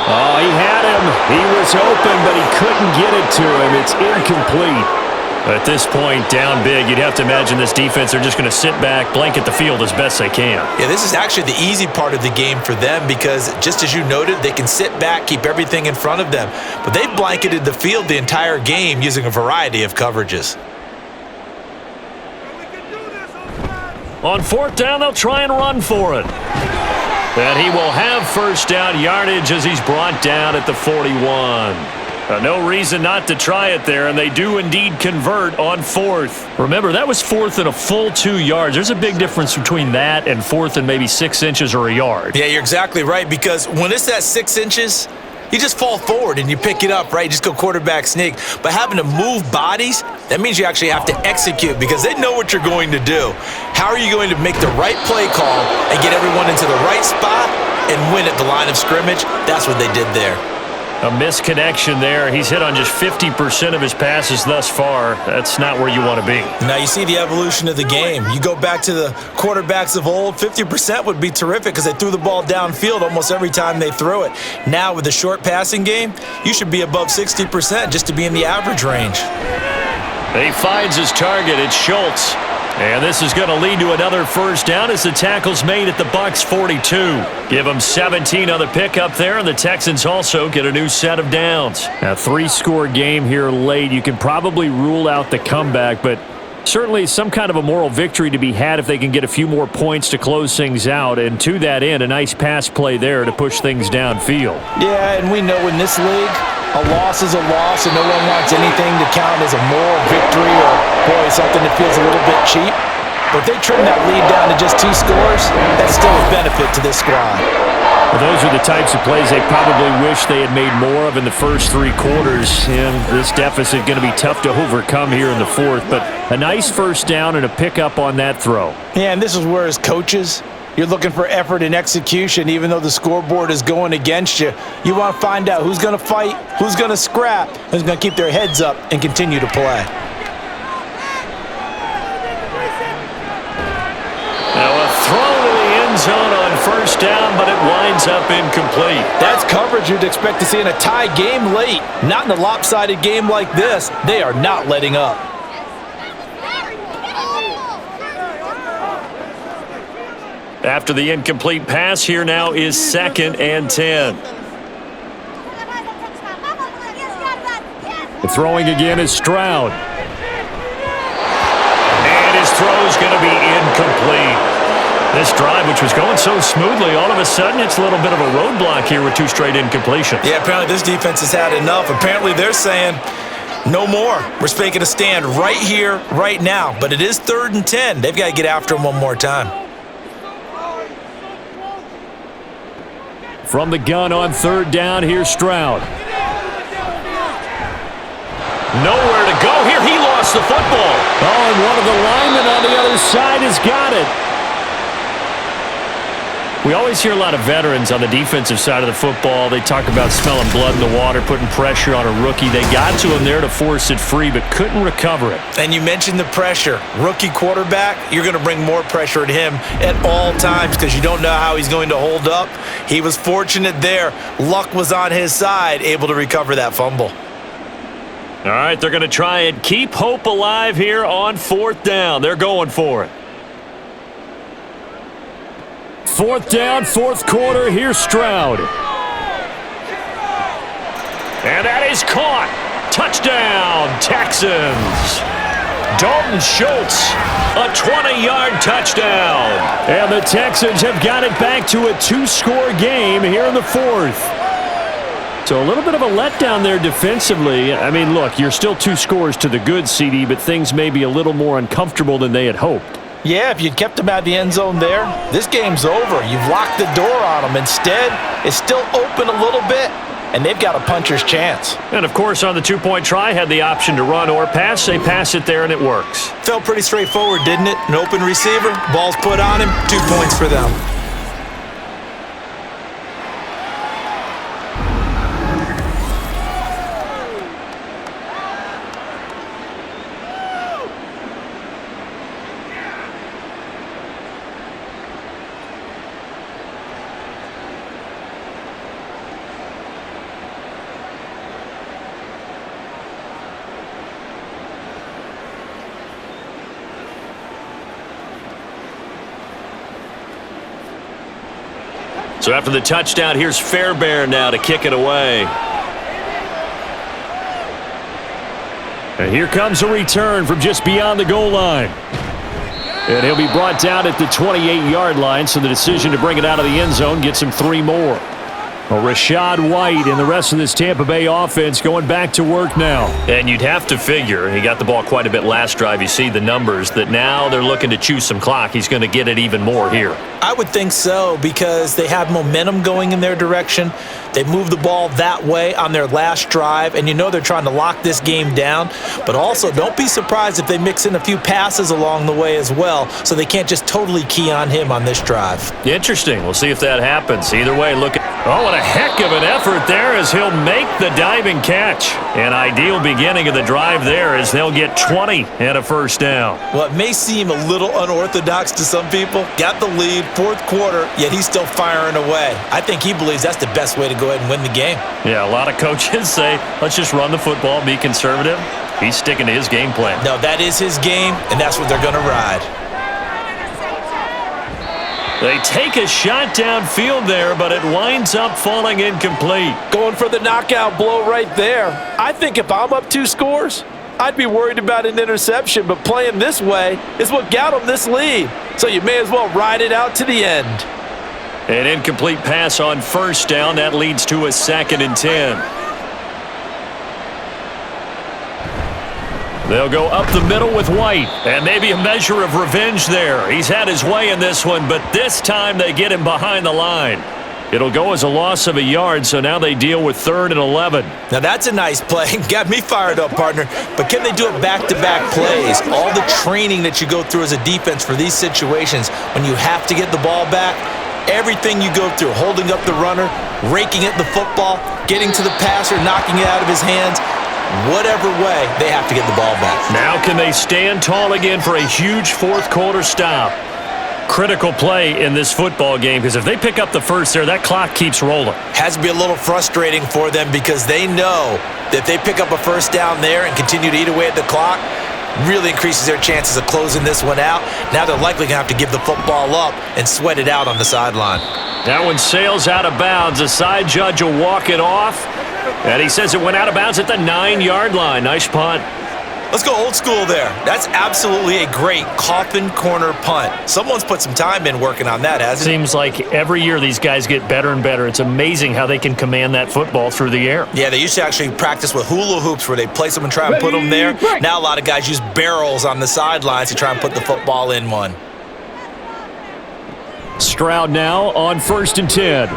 Oh, he had him. He was open, but he couldn't get it to him. It's incomplete. At this point, down big, you'd have to imagine this defense, they're just going to sit back, blanket the field as best they can. Yeah, this is actually the easy part of the game for them because, just as you noted, they can sit back, keep everything in front of them. But they've blanketed the field the entire game using a variety of coverages. On 4th down, they'll try and run for it. And he will have first down yardage as he's brought down at the 41. No reason not to try it there, and they do indeed convert on 4th. Remember, that was 4th and a full 2 yards. There's a big difference between that and 4th and maybe 6 inches or a yard. Yeah, you're exactly right, because when it's at 6 inches, you just fall forward and you pick it up, right? You just go quarterback sneak. But having to move bodies, that means you actually have to execute because they know what you're going to do. How are you going to make the right play call and get everyone into the right spot and win at the line of scrimmage? That's what they did there. A misconnection there. He's hit on just 50% of his passes thus far. That's not where you want to be. Now you see the evolution of the game. You go back to the quarterbacks of old, 50% would be terrific because they threw the ball downfield almost every time they threw it. Now with the short passing game, you should be above 60% just to be in the average range. He finds his target. It's Schultz. And this is going to lead to another first down as the tackle's made at the Bucs 42. Give them 17 on the pickup there, and the Texans also get a new set of downs. A 3-score game here late. You can probably rule out the comeback, but certainly some kind of a moral victory to be had if they can get a few more points to close things out. And to that end, a nice pass play there to push things downfield. Yeah, and we know in this league, a loss is a loss, and no one wants anything to count as a moral victory or, boy, something that feels a little bit cheap. But if they trim that lead down to just 2 scores, that's still a benefit to this squad. Well, those are the types of plays they probably wish they had made more of in the first 3 quarters. And this deficit going to be tough to overcome here in the 4th. But a nice first down and a pickup on that throw. Yeah, and this is where as coaches, you're looking for effort and execution, even though the scoreboard is going against you. You want to find out who's going to fight, who's going to scrap, who's going to keep their heads up and continue to play. Now a throw to the end zone on first down, but it winds up incomplete. That's coverage you'd expect to see in a tie game late. Not in a lopsided game like this. They are not letting up. After the incomplete pass, here now is 2nd and 10. The throwing again is Stroud. And his throw's going to be incomplete. This drive, which was going so smoothly, all of a sudden it's a little bit of a roadblock here with 2 straight incompletions. Yeah, apparently this defense has had enough. Apparently they're saying, no more. We're making a stand right here, right now. But it is 3rd and 10. They've got to get after him one more time. From the gun on 3rd down, here's Stroud. Nowhere to go here. He lost the football. Oh, and one of the linemen on the other side has got it. We always hear a lot of veterans on the defensive side of the football. They talk about smelling blood in the water, putting pressure on a rookie. They got to him there to force it free, but couldn't recover it. And you mentioned the pressure. Rookie quarterback, you're going to bring more pressure at him at all times because you don't know how he's going to hold up. He was fortunate there. Luck was on his side, able to recover that fumble. All right, they're going to try and keep hope alive here on 4th down. They're going for it. 4th down, 4th quarter. Here's Stroud. And that is caught. Touchdown, Texans. Dalton Schultz, a 20-yard touchdown. And the Texans have got it back to a 2-score game here in the 4th. So a little bit of a letdown there defensively. I mean, look, you're still 2 scores to the good, CD, but things may be a little more uncomfortable than they had hoped. Yeah, if you'd kept them out of the end zone there, this game's over. You've locked the door on them. Instead, it's still open a little bit. and they've got a puncher's chance. And, of course, on the two-point try, had the option to run or pass. They pass it there, and it works. Felt pretty straightforward, didn't it? An open receiver, ball's put on him, 2 points for them. So after the touchdown, here's Fairbairn now to kick it away. And here comes a return from just beyond the goal line. And he'll be brought down at the 28-yard line, so the decision to bring it out of the end zone gets him 3 more. Well, Rachaad White and the rest of this Tampa Bay offense going back to work now. And you'd have to figure, he got the ball quite a bit last drive. You see the numbers, that now they're looking to chew some clock. He's going to get it even more here. I would think so, because they have momentum going in their direction. They moved the ball that way on their last drive, and you know they're trying to lock this game down. But also, don't be surprised if they mix in a few passes along the way as well, so they can't just totally key on him on this drive. Interesting. We'll see if that happens. Either way, look at... Oh, what a heck of an effort there as he'll make the diving catch. An ideal beginning of the drive there as they'll get 20 and a first down. Well, it may seem a little unorthodox to some people. Got the lead, fourth quarter, yet he's still firing away. I think he believes that's the best way to go ahead and win the game. Yeah, a lot of coaches say, let's just run the football, be conservative. He's sticking to his game plan. No, that is his game, and that's what they're going to ride. They take a shot downfield there, but it winds up falling incomplete. Going for the knockout blow right there. I think if I'm up 2 scores, I'd be worried about an interception, but playing this way is what got them this lead. So you may as well ride it out to the end. An incomplete pass on first down. That leads to a 2nd and 10. They'll go up the middle with White, and maybe a measure of revenge there. He's had his way in this one, but this time they get him behind the line. It'll go as a loss of a yard, so now they deal with 3rd and 11. Now that's a nice play. Got me fired up, partner. But can they do it back-to-back plays? All the training that you go through as a defense for these situations, when you have to get the ball back, everything you go through, holding up the runner, raking at the football, getting to the passer, knocking it out of his hands, whatever way, they have to get the ball back. Now can they stand tall again for a huge fourth quarter stop? Critical play in this football game, because if they pick up the first there, that clock keeps rolling. Has to be a little frustrating for them, because they know that if they pick up a first down there and continue to eat away at the clock, really increases their chances of closing this one out. Now they're likely going to have to give the football up and sweat it out on the sideline. That one sails out of bounds. The side judge will walk it off. And he says it went out of bounds at the 9-yard line. Nice punt. Let's go old school there. That's absolutely a great coffin corner punt. Someone's put some time in working on that, hasn't it? Seems like every year these guys get better and better. It's amazing how they can command that football through the air. Yeah, they used to actually practice with hula hoops where they place them and try and put them there. Now a lot of guys use barrels on the sidelines to try and put the football in one. Stroud now on 1st and 10.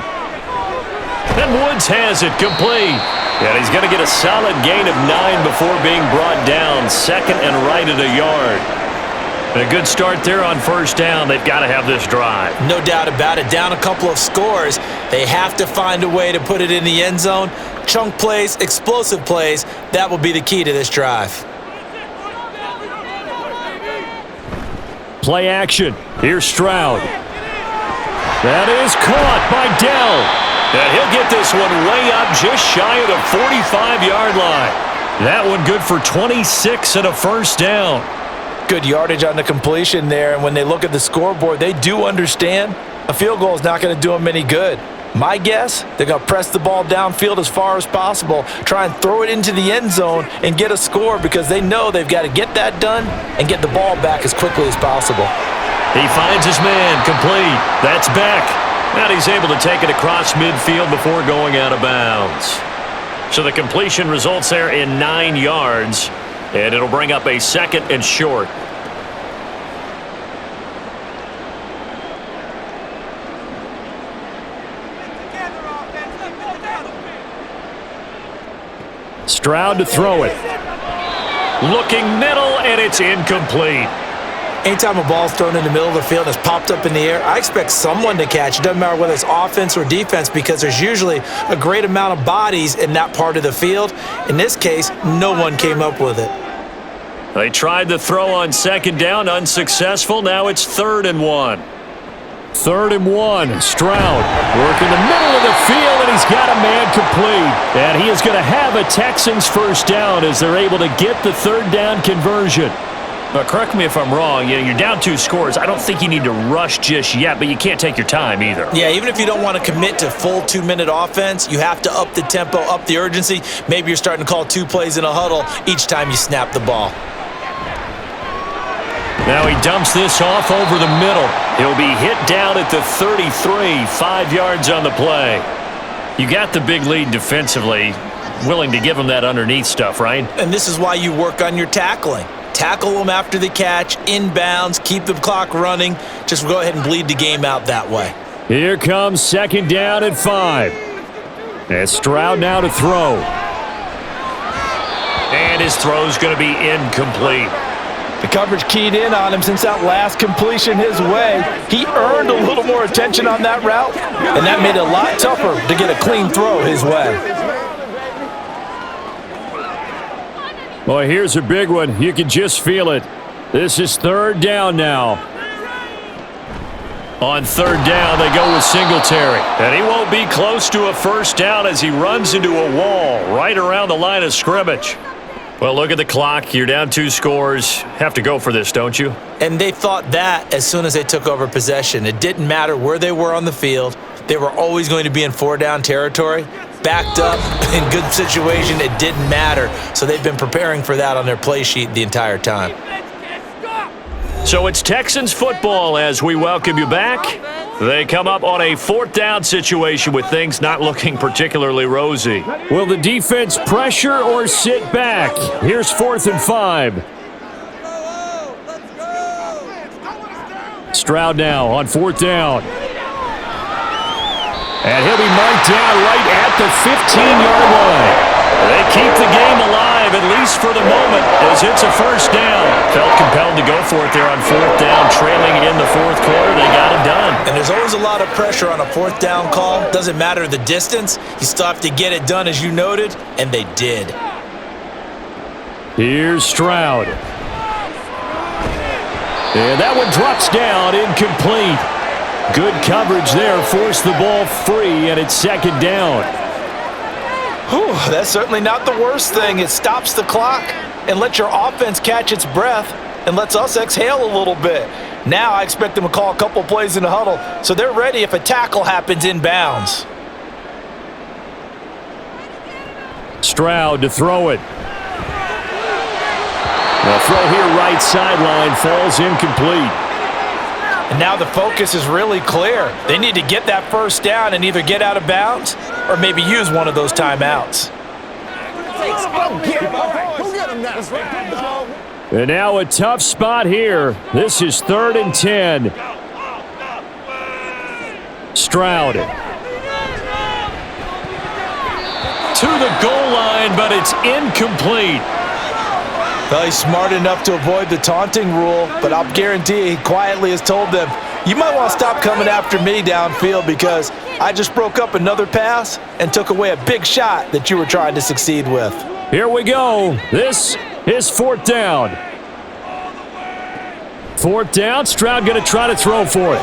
And Woods has it complete. And he's going to get a solid gain of 9 before being brought down. 2nd and right at a yard. And a good start there on first down. They've got to have this drive. No doubt about it. Down a couple of scores. They have to find a way to put it in the end zone. Chunk plays, explosive plays. That will be the key to this drive. Play action. Here's Stroud. That is caught by Dell. And he'll get this one way up just shy of the 45-yard line. That one good for 26 and a first down. Good yardage on the completion there, and when they look at the scoreboard, they do understand a field goal is not going to do them any good. My guess, they're going to press the ball downfield as far as possible, try and throw it into the end zone and get a score, because they know they've got to get that done and get the ball back as quickly as possible. He finds his man, complete. That's Beck. And he's able to take it across midfield before going out of bounds. So the completion results there in 9 yards, and it'll bring up a 2nd and short. Stroud to throw it. Looking middle, and it's incomplete. Anytime a ball's thrown in the middle of the field and it's popped up in the air, I expect someone to catch. It doesn't matter whether it's offense or defense because there's usually a great amount of bodies in that part of the field. In this case, no one came up with it. They tried the throw on second down, unsuccessful. Now it's 3rd and 1. 3rd and 1. Stroud working the middle of the field, and he's got a man complete. And he is going to have a Texans first down as they're able to get the 3rd down conversion. But correct me if I'm wrong. You're down 2 scores. I don't think you need to rush just yet, but you can't take your time either. Yeah, even if you don't want to commit to full 2-minute offense, you have to up the tempo, up the urgency. Maybe you're starting to call 2 plays in a huddle each time you snap the ball. Now he dumps this off over the middle. He'll be hit down at the 33, 5 yards on the play. You got the big lead defensively, willing to give him that underneath stuff, right? And this is why you work on your tackling. Tackle them after the catch, inbounds, keep the clock running. Just go ahead and bleed the game out that way. Here comes 2nd down and 5. And Stroud now to throw. And his throw's going to be incomplete. The coverage keyed in on him since that last completion his way. He earned a little more attention on that route, and that made it a lot tougher to get a clean throw his way. Boy, here's a big one. You can just feel it. This is 3rd down now. On 3rd down, they go with Singletary. And he won't be close to a first down as he runs into a wall right around the line of scrimmage. Well, look at the clock. You're down 2 scores. Have to go for this, don't you? And they thought that as soon as they took over possession. It didn't matter where they were on the field. They were always going to be in 4-down territory. Backed up, in good situation, it didn't matter. So they've been preparing for that on their play sheet the entire time. So it's Texans football as we welcome you back. They come up on a 4th down situation with things not looking particularly rosy. Will the defense pressure or sit back? Here's 4th and 5. Stroud now on 4th down. And he'll be marked down right at the 15-yard line. They keep the game alive, at least for the moment, as it's a first down. Felt compelled to go for it there on 4th down, trailing in the 4th quarter. They got it done. And there's always a lot of pressure on a 4th down call. Doesn't matter the distance. You still have to get it done, as you noted, and they did. Here's Stroud. And that one drops down, incomplete. Good coverage there, forced the ball free, and it's 2nd down. Whew, that's certainly not the worst thing. It stops the clock and lets your offense catch its breath and lets us exhale a little bit. Now I expect them to call a couple plays in the huddle so they're ready if a tackle happens inbounds. Stroud to throw it. The throw here right sideline falls incomplete. And now the focus is really clear. They need to get that first down and either get out of bounds or maybe use one of those timeouts. And now a tough spot here. This is 3rd and 10. Stroud. To the goal line, but it's incomplete. Well, he's smart enough to avoid the taunting rule, but I'll guarantee he quietly has told them, you might want to stop coming after me downfield because I just broke up another pass and took away a big shot that you were trying to succeed with. Here we go. This is 4th down. 4th down. Stroud going to try to throw for it.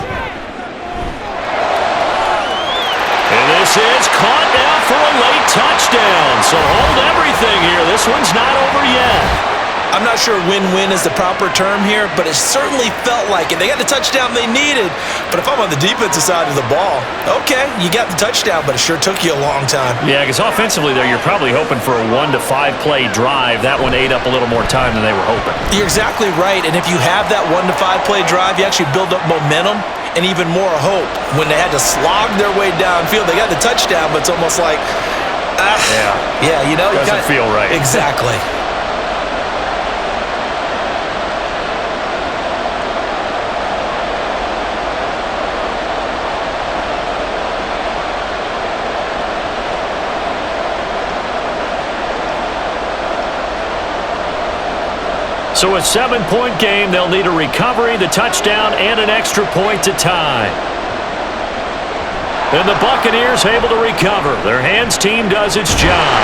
And this is caught now for a late touchdown. So hold everything here. This one's not over yet. I'm not sure win-win is the proper term here, but it certainly felt like it. They got the touchdown they needed, but if I'm on the defensive side of the ball, okay, you got the touchdown, but it sure took you a long time. Yeah, because offensively there, you're probably hoping for a 1 to 5 play drive. That one ate up a little more time than they were hoping. You're exactly right, and if you have that 1 to 5 play drive, you actually build up momentum and even more hope. When they had to slog their way downfield, they got the touchdown, but it's almost like, yeah, you know, doesn't feel right. Exactly. So a 7-point game. They'll need a recovery, the touchdown, and an extra point to tie. And the Buccaneers able to recover. Their hands team does its job.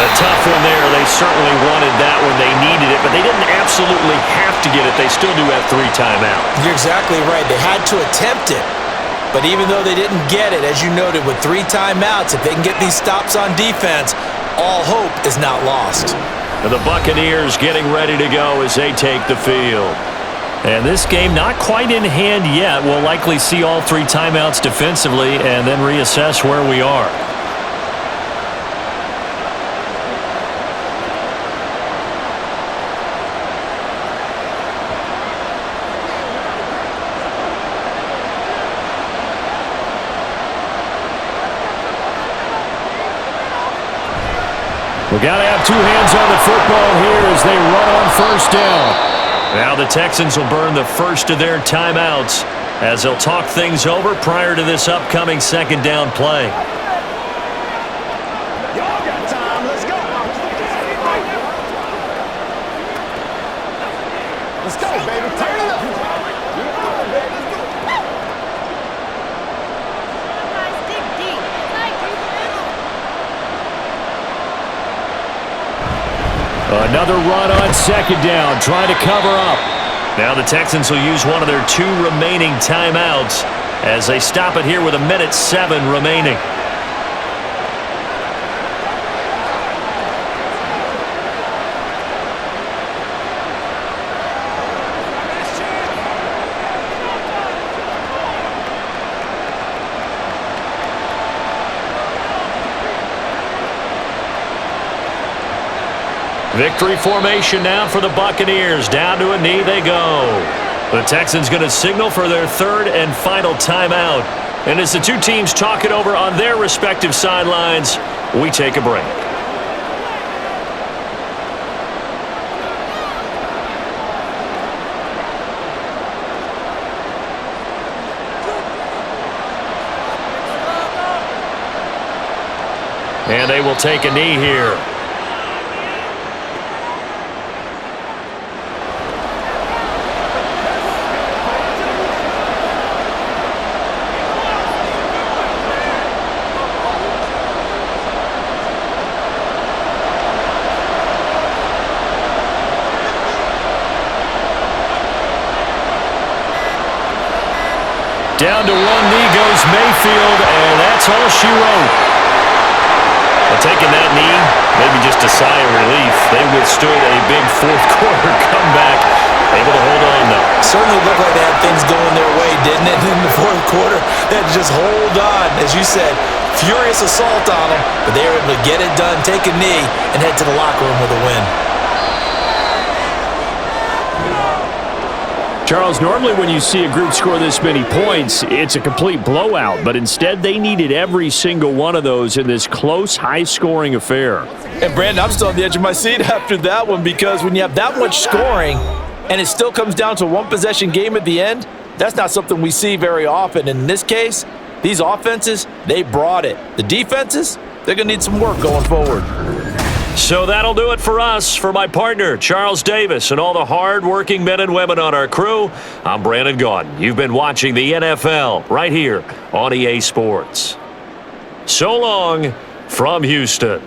A tough one there. They certainly wanted that when they needed it, but they didn't absolutely have to get it. They still do have 3 timeouts. You're exactly right. They had to attempt it. But even though they didn't get it, as you noted, with 3 timeouts, if they can get these stops on defense, all hope is not lost. And the Buccaneers getting ready to go as they take the field. And this game not quite in hand yet. We'll likely see all 3 timeouts defensively and then reassess where we are. We got to have 2 hands on the football here as they run on first down. Now the Texans will burn the first of their timeouts as they'll talk things over prior to this upcoming second down play. Y'all got time. Let's go. Let's go, baby. Turn it up. Another run on second down, trying to cover up. Now the Texans will use one of their 2 remaining timeouts as they stop it here with 1:07 remaining. Victory formation now for the Buccaneers. Down to a knee they go. The Texans going to signal for their 3rd and final timeout. And as the 2 teams talk it over on their respective sidelines, we take a break. And they will take a knee here. Down to 1 knee goes Mayfield, and that's all she wrote. Well, taking that knee, maybe just a sigh of relief. They withstood a big 4th-quarter comeback, able to hold on, though. Certainly looked like they had things going their way, didn't it? In the 4th quarter, they had to just hold on. As you said, furious assault on them, but they were able to get it done, take a knee, and head to the locker room with a win. Charles, normally when you see a group score this many points, it's a complete blowout. But instead, they needed every single one of those in this close, high-scoring affair. And, Brandon, I'm still on the edge of my seat after that one because when you have that much scoring and it still comes down to a 1-possession game at the end, that's not something we see very often. And in this case, these offenses, they brought it. The defenses, they're going to need some work going forward. So that'll do it for us. For my partner, Charles Davis, and all the hard-working men and women on our crew, I'm Brandon Gaudin. You've been watching the NFL right here on EA Sports. So long from Houston.